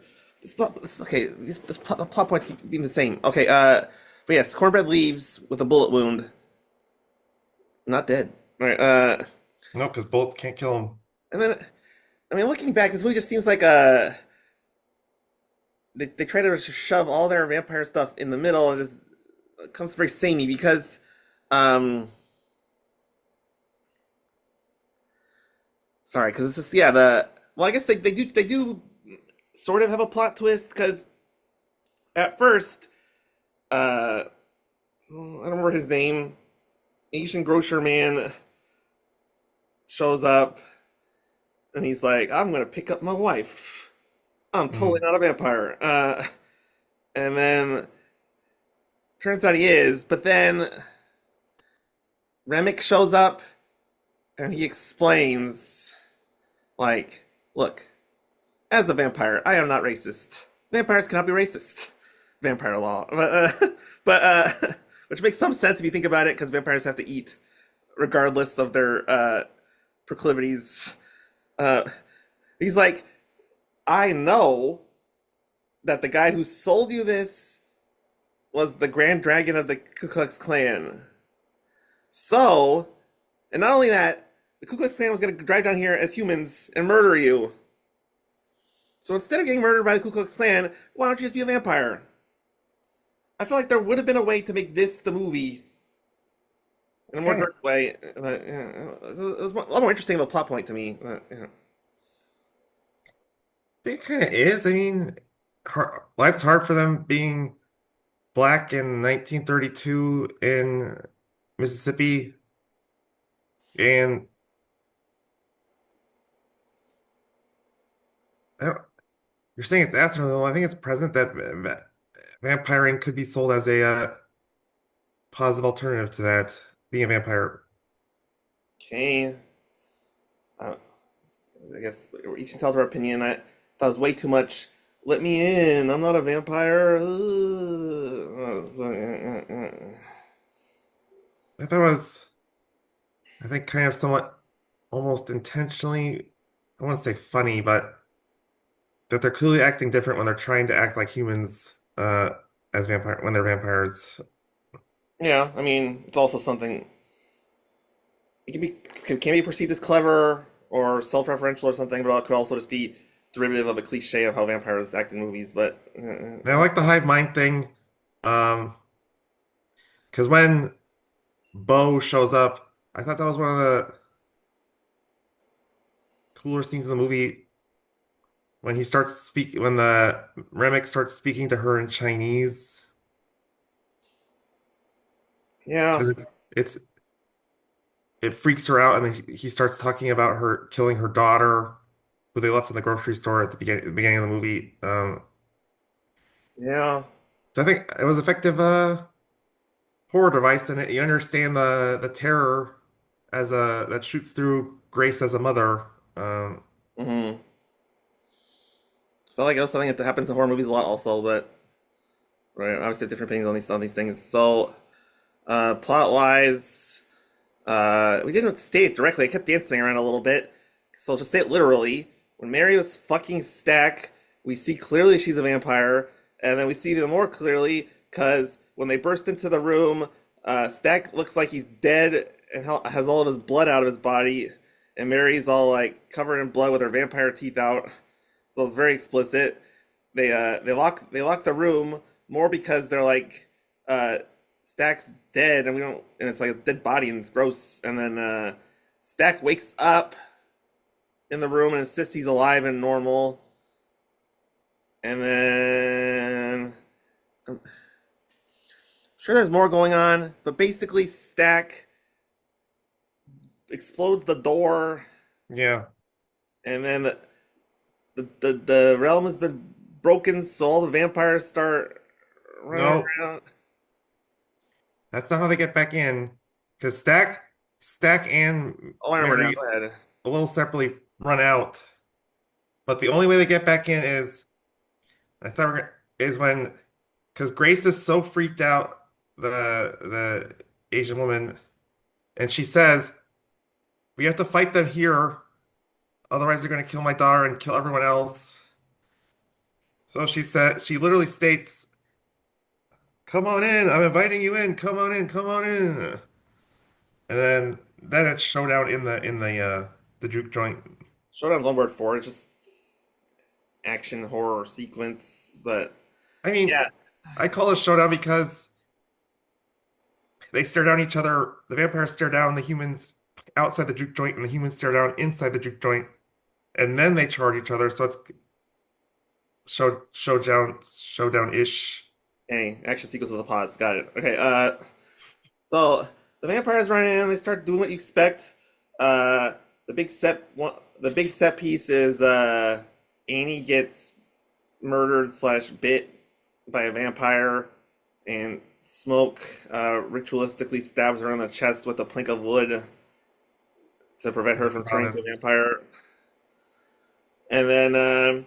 Okay, the plot points keep being the same. Okay, but yes, Cornbread leaves with a bullet wound, not dead. All right, No, because bullets can't kill him. and then, I mean, looking back, this movie just seems like they try to just shove all their vampire stuff in the middle, and just it comes very samey because, um, sorry, because it's just yeah the well, I guess they do sort of have a plot twist because at first, I don't remember his name, Asian grocer man shows up and he's like, "I'm gonna pick up my wife. I'm totally Mm. not a vampire." And then turns out he is, but then Remick shows up and he explains, like, look, as a vampire, I am not racist. Vampires cannot be racist. Vampire law. But which makes some sense if you think about it, because vampires have to eat regardless of their proclivities. Uh, he's like, I know that the guy who sold you this was the Grand Dragon of the Ku Klux Klan. So, and not only that, the Ku Klux Klan was going to drive down here as humans and murder you. So instead of getting murdered by the Ku Klux Klan, why don't you just be a vampire? I feel like there would have been a way to make this the movie in a more Kind of, direct way. But, yeah, it was a lot more interesting of a plot point to me. But, yeah. it kind of is. I mean, life's hard for them being black in 1932 in Mississippi, and I don't, you're saying it's absent, though. I think it's present that vampiring could be sold as a positive alternative to that, being a vampire. Okay. Uh, I guess we're each entitled to our opinion. I thought it was way too much. Let me in. I'm not a vampire. I thought it was, I think, kind of somewhat almost intentionally, I want to say funny, but that they're clearly acting different when they're trying to act like humans as vampire when they're vampires. Yeah, I mean, it's also something it can be perceived as clever or self-referential or something, but it could also just be derivative of a cliche of how vampires act in movies. But And I like the hive mind thing, um, because when Bo shows up, I thought that was one of the cooler scenes in the movie when he starts speaking, when the Remick starts speaking to her in Chinese, yeah, because it's it freaks her out, and then he starts talking about her killing her daughter, who they left in the grocery store at the beginning of the movie. yeah, So I think it was effective horror device, and you understand the terror as a that shoots through. Grace as a mother. Hmm. Felt like it was something that happens in horror movies a lot, also, but right, obviously have different opinions on these things. So, plot wise, we didn't state it directly. I kept dancing around a little bit, so I'll just say it literally. When Mary was fucking Stack, we see clearly she's a vampire, and then we see even more clearly because when they burst into the room, Stack looks like he's dead and has all of his blood out of his body, and Mary's all like covered in blood with her vampire teeth out. So it's very explicit. They lock the room more because they're like Stack's dead and we don't and it's like a dead body and it's gross. And then Stack wakes up in the room and insists he's alive and normal. And then I'm sure there's more going on, but basically Stack explodes the door Yeah. and then the realm has been broken, so all the vampires start running No, around. that's not how they get back in. Because Stack and Oh, I remember now. Mary Go ahead. a little separately run out. But the only way they get back in is I thought is when because Grace is so freaked out, the Asian woman, and she says, "We have to fight them here, otherwise they're going to kill my daughter and kill everyone else." So she literally states, "Come on in, I'm inviting you in. Come on in, come on in." And then it's showdown in the juke joint. Showdown's one word for it. It's just action horror sequence. But I mean, yeah, I call it showdown because they stare down each other. The vampires stare down the humans outside the juke joint, and the humans stare down inside the juke joint, and then they charge each other. So it's showdown-ish. any action sequence with a pause. Got it. Okay. So the vampires run in. They start doing what you expect. Uh, the big set piece is Annie gets murdered slash bit by a vampire, and Smoke ritualistically stabs her in the chest with a plank of wood to prevent her from turning into a Honest. vampire. And then a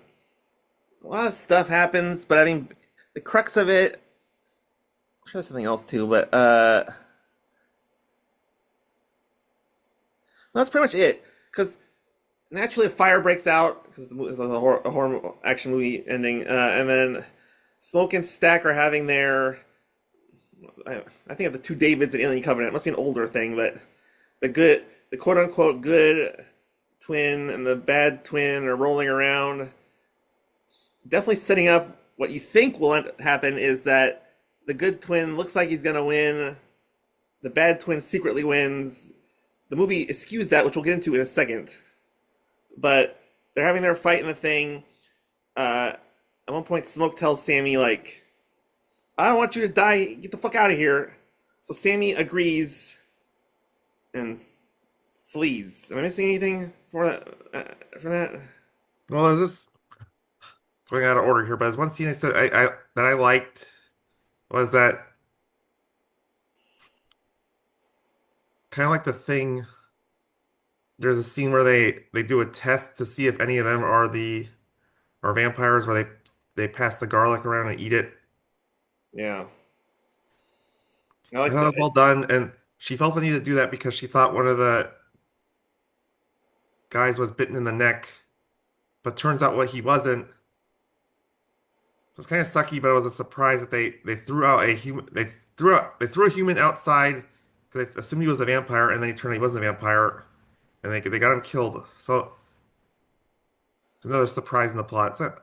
lot of stuff happens, but I mean, the crux of it. I'm sure there's something else too, but that's pretty much it. Because naturally, a fire breaks out because it's a horror action movie ending, and then Smoke and Stack are having their. I think of the two Davids and Alien Covenant. It must be an older thing, but the quote unquote good twin and the bad twin are rolling around. Definitely setting up what you think will happen is that the good twin looks like he's gonna win. The bad twin secretly wins. The movie eschews that, which we'll get into in a second. But they're having their fight in the thing. At one point, Smoke tells Sammy like, "I don't want you to die. Get the fuck out of here." So Sammy agrees and flees. Am I missing anything for that? For that? Well, there's this going out of order here, but there's one scene I said I that I liked was that kind of like the thing. There's a scene where they do a test to see if any of them are vampires, where they pass the garlic around and eat it. Yeah, I I like thought that. it was well done, and she felt the need to do that because she thought one of the guys was bitten in the neck, but turns out what he wasn't. So it's kind of sucky, but it was a surprise that they threw out a human. They threw a human outside because they assumed he was a vampire, and then he turned out he wasn't a vampire, and they got him killed. So it's another surprise in the plot. So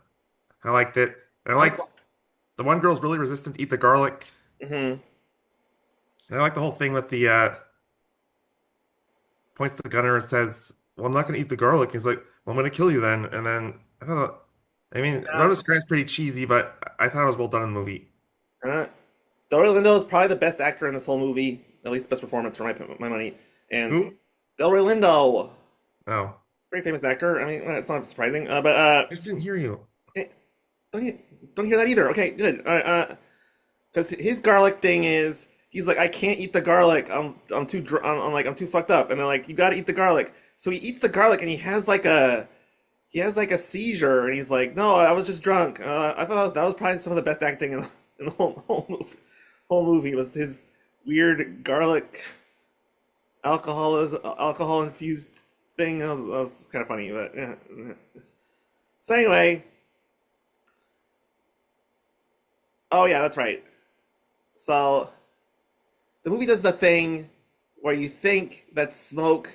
I liked it, and I I like. liked the one girl's really resistant to eat the garlic, Mm-hmm. and I like the whole thing with the points to the gunner and says, "Well, I'm not going to eat the garlic." He's like, "Well, I'm going to kill you then." And then I mean, Yeah. Rhoda Grant's pretty cheesy, but I thought it was well done in the movie. Uh, Delroy Lindo is probably the best actor in this whole movie, at least the best performance for my money. And Who? Delroy Lindo, Oh, very famous actor. I mean, it's not surprising. But I just didn't hear you. eh, don't you, don't hear that either. Okay, good. Because his garlic thing is, he's like, I can't eat the garlic. I'm too I'm like I'm too fucked up. And they're like, you got to eat the garlic. So he eats the garlic and he has like a seizure, and he's like, "No, I was just drunk." I thought that was probably some of the best acting in the whole movie. Whole movie was his weird garlic alcohol infused thing. That was kind of funny, but yeah. So anyway, oh yeah, that's right. So the movie does the thing where you think that Smoke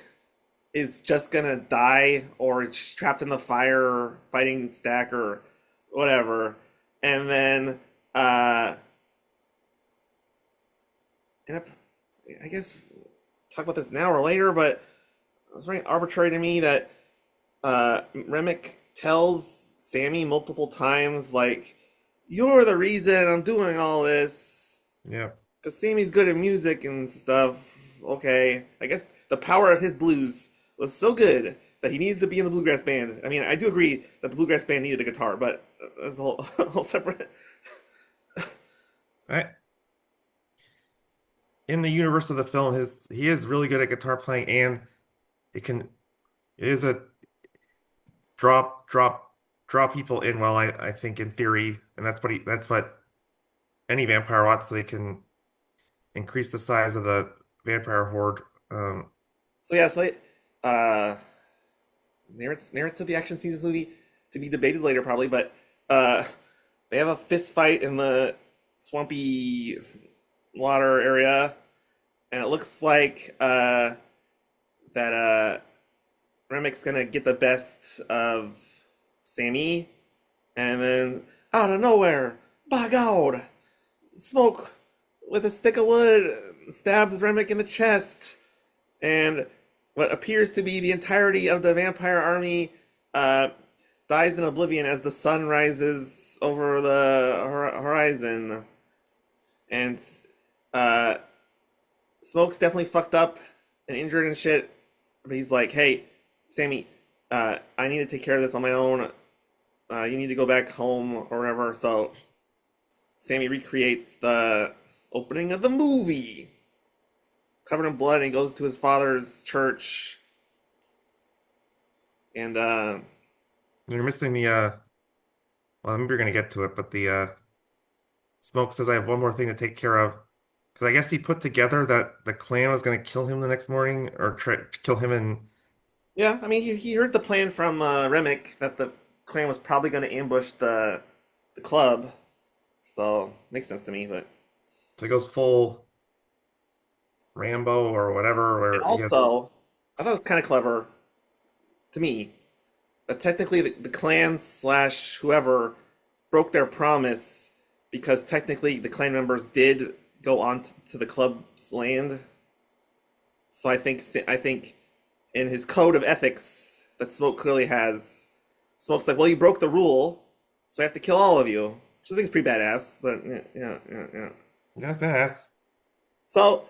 is just gonna die or is trapped in the fire fighting Stack or whatever, and then end up, I guess, talk about this now or later, but it was very arbitrary to me that Remick tells Sammy multiple times, like, "You're the reason I'm doing all this." Yeah. Because Sammy's good at music and stuff. Okay, I guess the power of his blues was so good that he needed to be in the bluegrass band. I mean, I do agree that the bluegrass band needed a guitar, but that's a whole, whole separate. I, in the universe of the film, his he is really good at guitar playing, and it can it is a draw people in well, I think in theory, and that's what any vampire wants, so they can increase the size of the vampire horde. So yeah, so merits of the action scenes in this movie to be debated later probably, but uh, they have a fist fight in the swampy water area, and it looks like that Remic's gonna get the best of Sammy, and then out of nowhere, by God, Smoke with a stick of wood stabs Remick in the chest, and what appears to be the entirety of the vampire army uh, dies in oblivion as the sun rises over the horizon. And uh, Smoke's definitely fucked up and injured and shit. But he's like, "Hey, Sammy, I need to take care of this on my own. You need to go back home or whatever." So Sammy recreates the opening of the movie, covered in blood, and he goes to his father's church. And You're missing the well, maybe you're gonna get to it, but the Smoke says I have one more thing to take care of. Because I guess he put together that the clan was gonna kill him the next morning or try to kill him and yeah, I mean, he heard the plan from Remick that the clan was probably going to ambush the club, so makes sense to me. But so he goes full Rambo or whatever, and where he has also, I thought it was kind of clever to me that technically the clan slash whoever broke their promise because technically the clan members did go on to the club's land. So I think in his code of ethics that Smoke clearly has, Smoke's like, well, you broke the rule, so I have to kill all of you. Which I think is pretty badass. But yeah, yeah, yeah, yeah. yeah, fast. So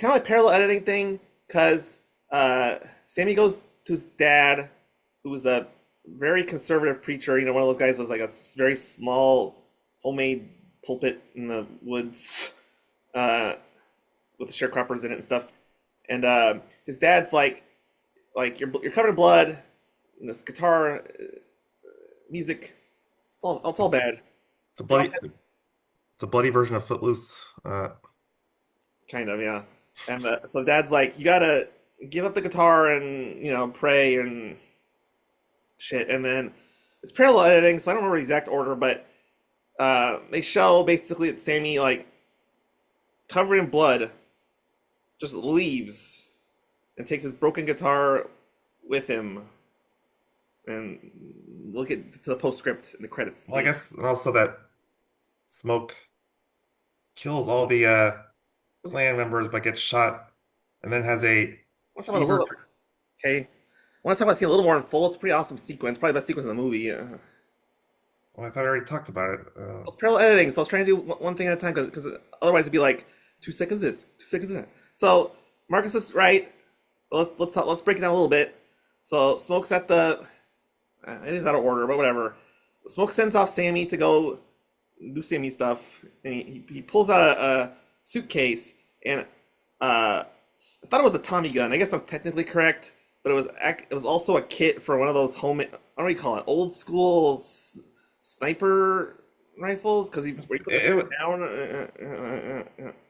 kind of like parallel editing thing, because Sammy goes to his dad, who was a very conservative preacher. You know, one of those guys was like a very small homemade pulpit in the woods uh, with the sharecroppers in it and stuff. And his dad's like you're covered in blood, and this guitar music, it's all bad. It's a Drop bloody it, it's a bloody version of Footloose. kind of, yeah. And so dad's like, you gotta give up the guitar and pray and shit. And then it's parallel editing, so I don't remember the exact order, but they show basically that Sammy, like, covered in blood, just leaves and takes his broken guitar with him. And look at to the postscript in the credits. Well, I guess, and also that Smoke kills all the clan members but gets shot and then has a I want to talk about a fever. little. Okay, I want to talk about seeing a little more in full. It's a pretty awesome sequence, probably the best sequence in the movie. Well, I thought I already talked about it. It's parallel editing, so I was trying to do one thing at a time because otherwise it'd be like 2 seconds this, 2 seconds that. So Marcus is right. Let's break it down a little bit. So Smoke's at the. It is out of order, but whatever. Smoke sends off Sammy to go do Sammy stuff, and he pulls out a suitcase, and I thought it was a Tommy gun. I guess I'm technically correct, but it was also a kit for one of those home, I don't know what you call it, old school sniper rifles because where you put the gun It, down.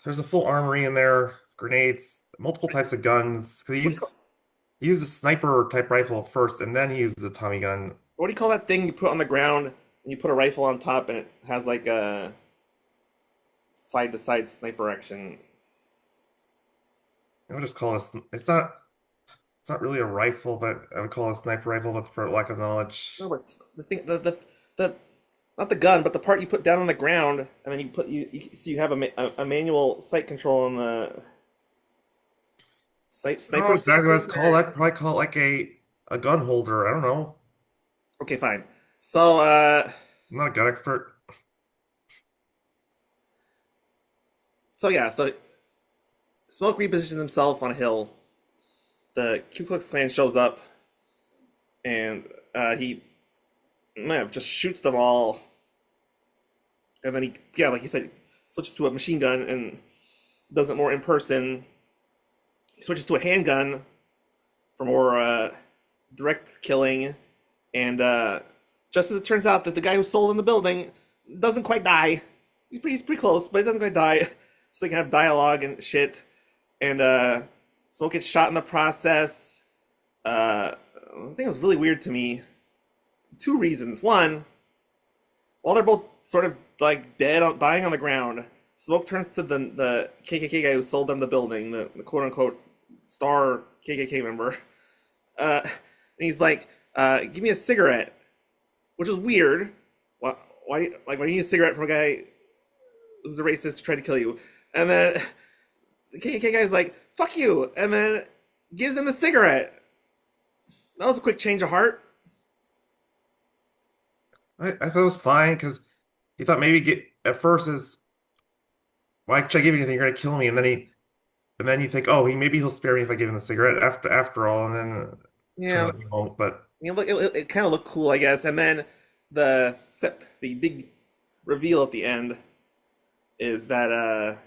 there's a full armory in there, grenades, multiple types of guns. Because What do you call, he used a sniper type rifle first, and then he used a Tommy gun. what do you call that thing you put on the ground and you put a rifle on top and it has like a side to side sniper action? I would just call it it's not really a rifle, but I would call it a sniper rifle, but for lack of knowledge. No, but the thing, the not the gun, but the part you put down on the ground, and then so you have a manual sight control on the sight I don't know sniper exactly what it's thing. called. I'd probably call it like a gun holder. I don't know. Okay, fine. So I'm not a gun expert. yeah, so Smoke repositions himself on a hill. The Ku Klux Klan shows up, and he just shoots them all, and then yeah, like you said, switches to a machine gun and does it more in person. He switches to a handgun for more direct killing, and just as it turns out that the guy who sold in the building doesn't quite die. He's pretty close, but he doesn't quite die. So they can have dialogue and shit. And Smoke gets shot in the process. I think it was really weird to me. Two reasons. One, while they're both sort of like dying on the ground, Smoke turns to the KKK guy who sold them the building, the quote unquote star KKK member. And he's like, "Give me a cigarette," which is weird. Why do you need a cigarette from a guy who's a racist to try to kill you? And then the KKK guy's like, "Fuck you," and then gives him the cigarette. That was a quick change of heart. I thought it was fine because he thought maybe get at first is why should I give you anything? You're gonna kill me, and then you think, oh, maybe he'll spare me if I give him the cigarette after all, and then turns Yeah, out he won't. But look, it kind of looked cool, I guess. And then the big reveal at the end is that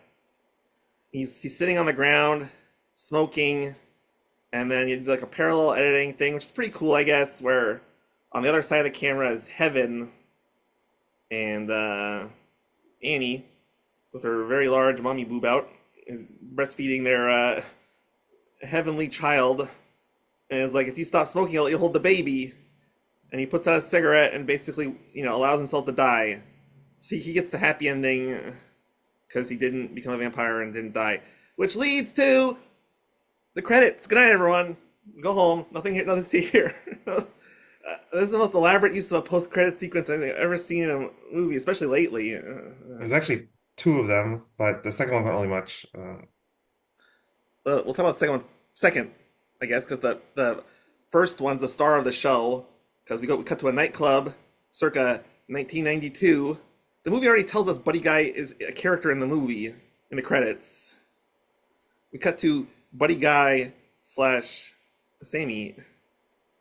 he's sitting on the ground smoking, and then you do like a parallel editing thing, which is pretty cool, I guess. Where on the other side of the camera is Heaven and Annie with her very large mommy boob out, is breastfeeding their heavenly child, and is like, if you stop smoking, I'll let you hold the baby. And he puts out a cigarette and basically, allows himself to die. So he gets the happy ending because he didn't become a vampire and didn't die, which leads to the credits. Good night, everyone. Go home. Nothing here. Nothing to see here. This is the most elaborate use of a post-credit sequence I've ever seen in a movie, especially lately. there's actually two of them, but the second one's not really much. We'll talk about the second one second, I guess, because the first one's the star of the show. Because we cut to a nightclub, circa 1992. The movie already tells us Buddy Guy is a character in the movie in the credits. We cut to Buddy Guy slash Sammy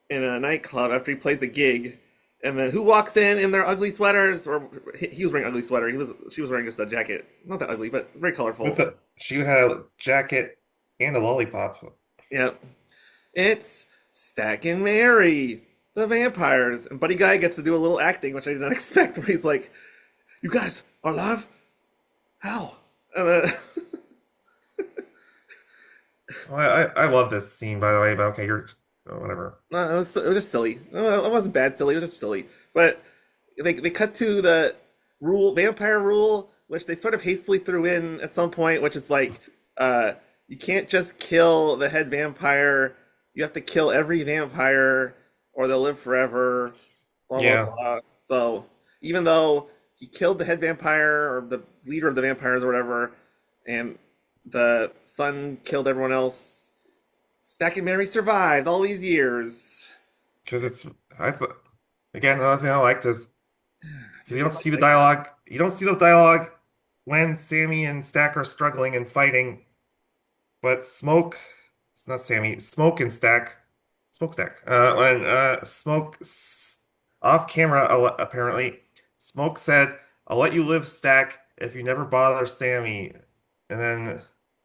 in a nightclub after he plays the gig, and then who walks in their ugly sweaters? Or he was wearing an ugly sweater. She was wearing just a jacket, not that ugly, but very colorful. She had a jacket and a lollipop. Yeah, it's Stack and Mary, the vampires, and Buddy Guy gets to do a little acting, which I did not expect. Where he's like, "You guys are alive? How?" And Oh, I love this scene, by the way, but okay, you're oh, whatever. no, it was just silly. No, it wasn't bad silly. It was just silly. But they cut to the vampire rule, which they sort of hastily threw in at some point, which is like, you can't just kill the head vampire. You have to kill every vampire, or they'll live forever. Blah blah Yeah, blah. So even though he killed the head vampire or the leader of the vampires or whatever, and the son killed everyone else, Stack and Mary survived all these years. because I thought again another thing I liked is because you don't see the Like, dialogue. You don't see the dialogue when Sammy and Stack are struggling and fighting, but it's not Sammy, Smoke and Stack, Smokestack. When off camera, apparently, Smoke said, "I'll let you live, Stack, if you never bother Sammy." And then,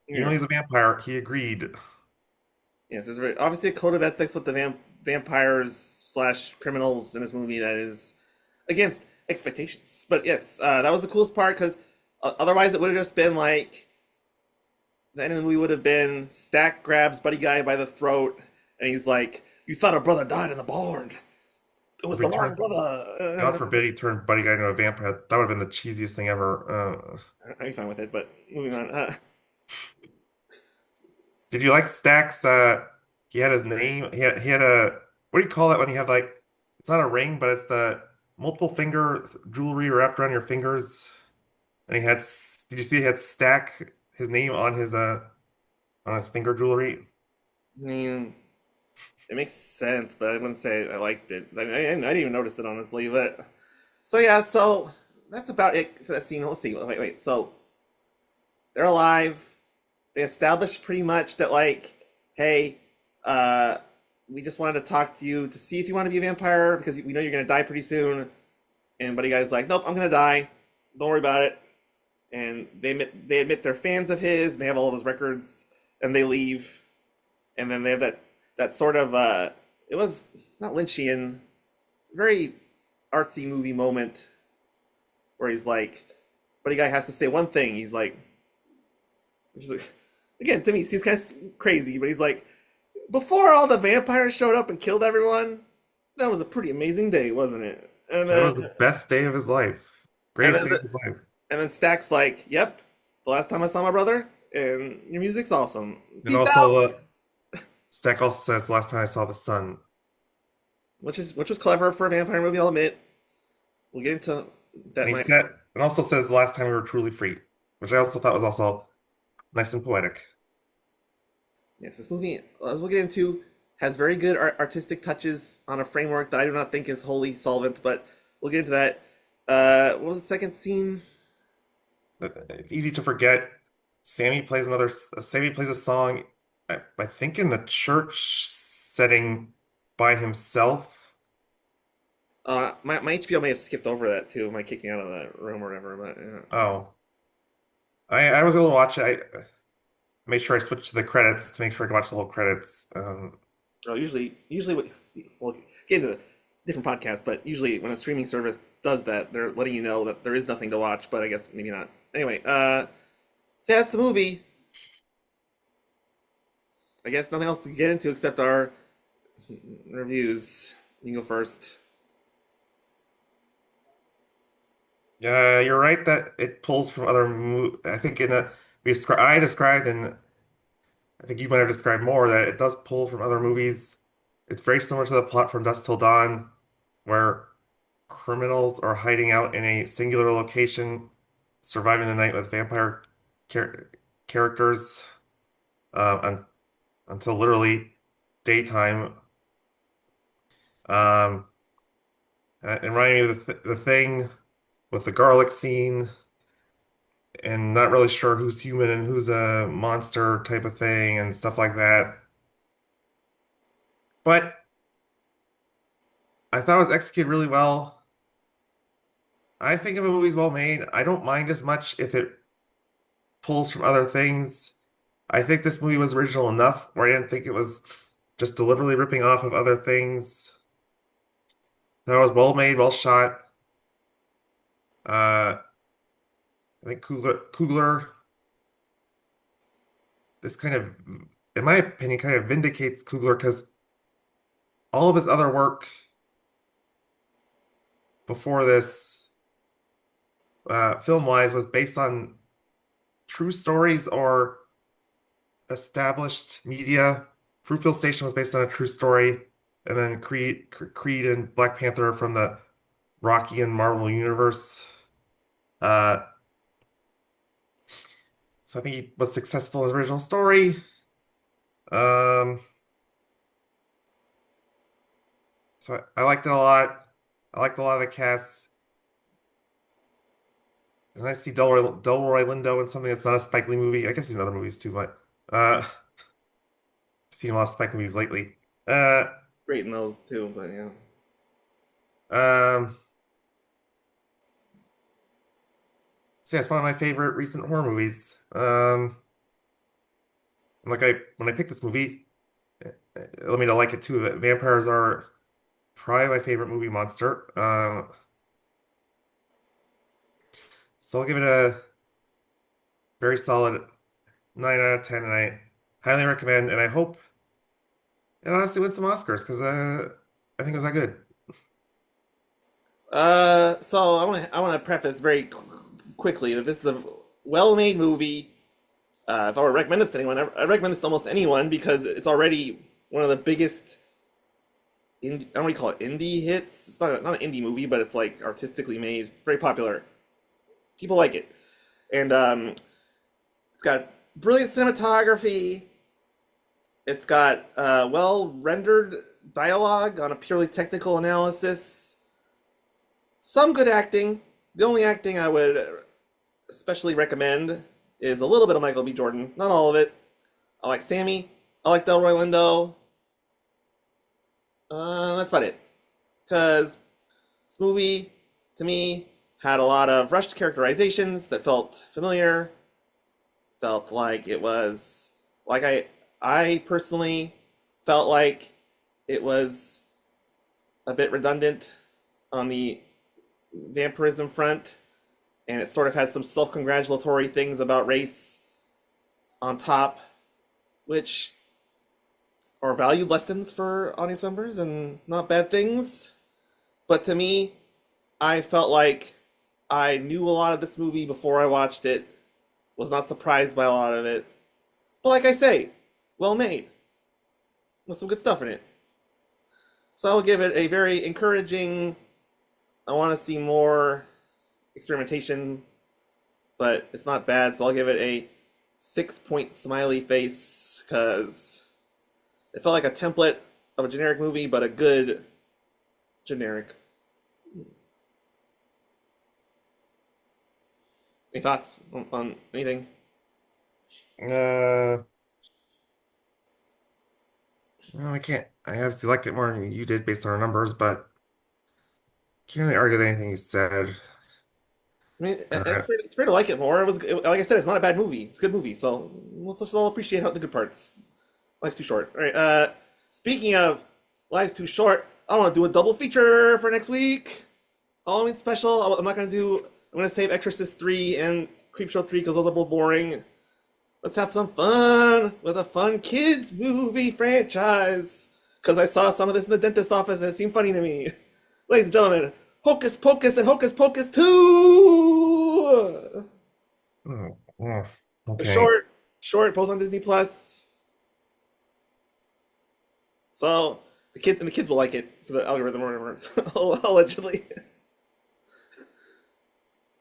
even though yeah, he's a vampire, he agreed. Yes, there's obviously a code of ethics with the vampires slash criminals in this movie that is against expectations. But yes, that was the coolest part because otherwise it would have just been like the end of the movie would have been Stack grabs Buddy Guy by the throat and he's like, "You thought a brother died in the barn. It If was he the wrong turned, God brother." forbid, he turned Buddy Guy into a vampire. That would have been the cheesiest thing ever. I'd be fine with it, but moving on. Did you like Stack's? He had his name. He had a, what do you call that when you have like, it's not a ring, but it's the multiple finger jewelry wrapped around your fingers. And he had, did you see he had Stack, his name on his finger jewelry? I mean, it makes sense, but I wouldn't say I liked it. I didn't even notice it honestly. But so yeah, so that's about it for that scene. Let's see. Wait. So they're alive. They established pretty much that like, hey, uh, we just wanted to talk to you to see if you want to be a vampire because we know you're gonna die pretty soon. And Buddy Guy's like, nope, I'm gonna die. Don't worry about it. And they admit they're fans of his. And they have all of his records, and they leave. And then they have that sort of it was not Lynchian, very artsy movie moment where he's like, Buddy Guy has to say one thing. He's like, which is like, again to me, he's kind of crazy, but he's like, before all the vampires showed up and killed everyone, that was a pretty amazing day, wasn't it? And That then was the best day of his life. and Greatest then day of his life. and then Stack's like, yep, the last time I saw my brother, and your music's awesome. And Peace out. also, Stack also says, last time I saw the sun. Which was clever for a vampire movie, I'll admit. We'll get into And that. he My said, and also says, the last time we were truly free, which I also thought was also nice and poetic. Yes, this movie, as we'll get into, has very good artistic touches on a framework that I do not think is wholly solvent, but we'll get into that. What was the second scene? It's easy to forget. Sammy plays a song, I think in the church setting by himself. My HBO may have skipped over that too. My kicking out of that room or whatever, but yeah. Oh, I was able to watch it. I made sure I switched to the credits to make sure I could watch the whole credits. Well, usually, we'll get into a different podcast, but usually when a streaming service does that, they're letting you know that there is nothing to watch, but I guess maybe not. Anyway, so that's the movie. I guess nothing else to get into except our reviews. You can go first. Yeah, you're right that it pulls from other I think I described, and I think you might have described more, that it does pull from other movies. It's very similar to the plot from Dusk Till Dawn, where criminals are hiding out in a singular location, surviving the night with vampire char characters un until literally daytime. And it reminded me of the thing with the garlic scene, and not really sure who's human and who's a monster type of thing and stuff like that. But I thought it was executed really well. I think if a movie's well made, I don't mind as much if it pulls from other things. I think this movie was original enough where I didn't think it was just deliberately ripping off of other things. That was well made, well shot. I think Coogler, this kind of, in my opinion, kind of vindicates Coogler because all of his other work before this, film-wise, was based on true stories or established media. Fruitvale Station was based on a true story, and then Creed and Black Panther from the Rocky and Marvel universe. Uh, so I think he was successful in his original story. Um, so I liked it a lot. I liked a lot of the cast. And I see Delroy Lindo in something that's not a Spike Lee movie. I guess he's in other movies too, but I've seen a lot of Spike movies lately. Uh, Great in those too, but yeah. um, so yeah, it's one of my favorite recent horror movies. Like when I picked this movie, Let me to like it too. Vampires are probably my favorite movie monster. So I'll give it a very solid 9 out of 10, and I highly recommend, and I hope it honestly wins some Oscars because I think it was that good. So I want to preface very quickly that this is a well-made movie. If I were to recommend this to anyone, I'd recommend this to almost anyone because it's already one of the biggest. I don't know what you call it, indie hits. It's not an indie movie, but it's like artistically made, very popular. People like it, and it's got brilliant cinematography. It's got well rendered dialogue on a purely technical analysis. Some good acting. The only acting I would especially recommend is a little bit of Michael B. Jordan. Not all of it. I like Sammy. I like Delroy Lindo. That's about it. Because this movie, to me, had a lot of rushed characterizations that felt familiar. Felt like it was like I personally felt like it was a bit redundant on the vampirism front, and it sort of had some self-congratulatory things about race on top, which are valued lessons for audience members and not bad things. But to me, I felt like I knew a lot of this movie before I watched it, was not surprised by a lot of it. But like I say, well made, with some good stuff in it. So I'll give it a very encouraging. I want to see more experimentation, but it's not bad. So I'll give it a 6 point smiley face because it felt like a template of a generic movie, but a good generic. Any thoughts on anything? Uh, well, I can't. I obviously liked it more than you did based on our numbers, but can't really argue with anything you said. I mean, Uh, it's fair to like it more. Like I said, it's not a bad movie. It's a good movie. So let's all appreciate the good parts. Life's too short. All right. Speaking of life's too short, I want to do a double feature for next week. Halloween special. I'm not gonna do. I'm gonna save Exorcist 3 and Creepshow 3 because those are both boring. Let's have some fun with a fun kids movie franchise. Because I saw some of this in the dentist's office and it seemed funny to me. Ladies and gentlemen, Hocus Pocus and Hocus Pocus 2! oh, A okay. short, post on Disney Plus. So the kids will like it for the algorithm or whatever. Allegedly.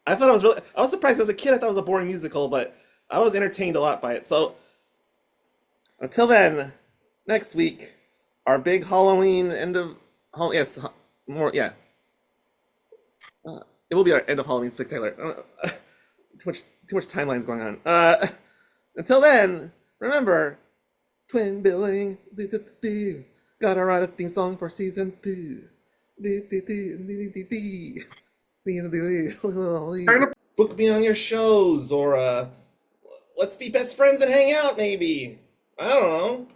I was surprised as a kid. I thought it was a boring musical, but I was entertained a lot by it. So until then, next week, our big Halloween end of yes, more yeah, it will be our end of Halloween spectacular. Too much timelines going on. Until then, remember twin billing. Gotta write a theme song for season 2. Book me on your shows, or let's be best friends and hang out. Maybe I don't know.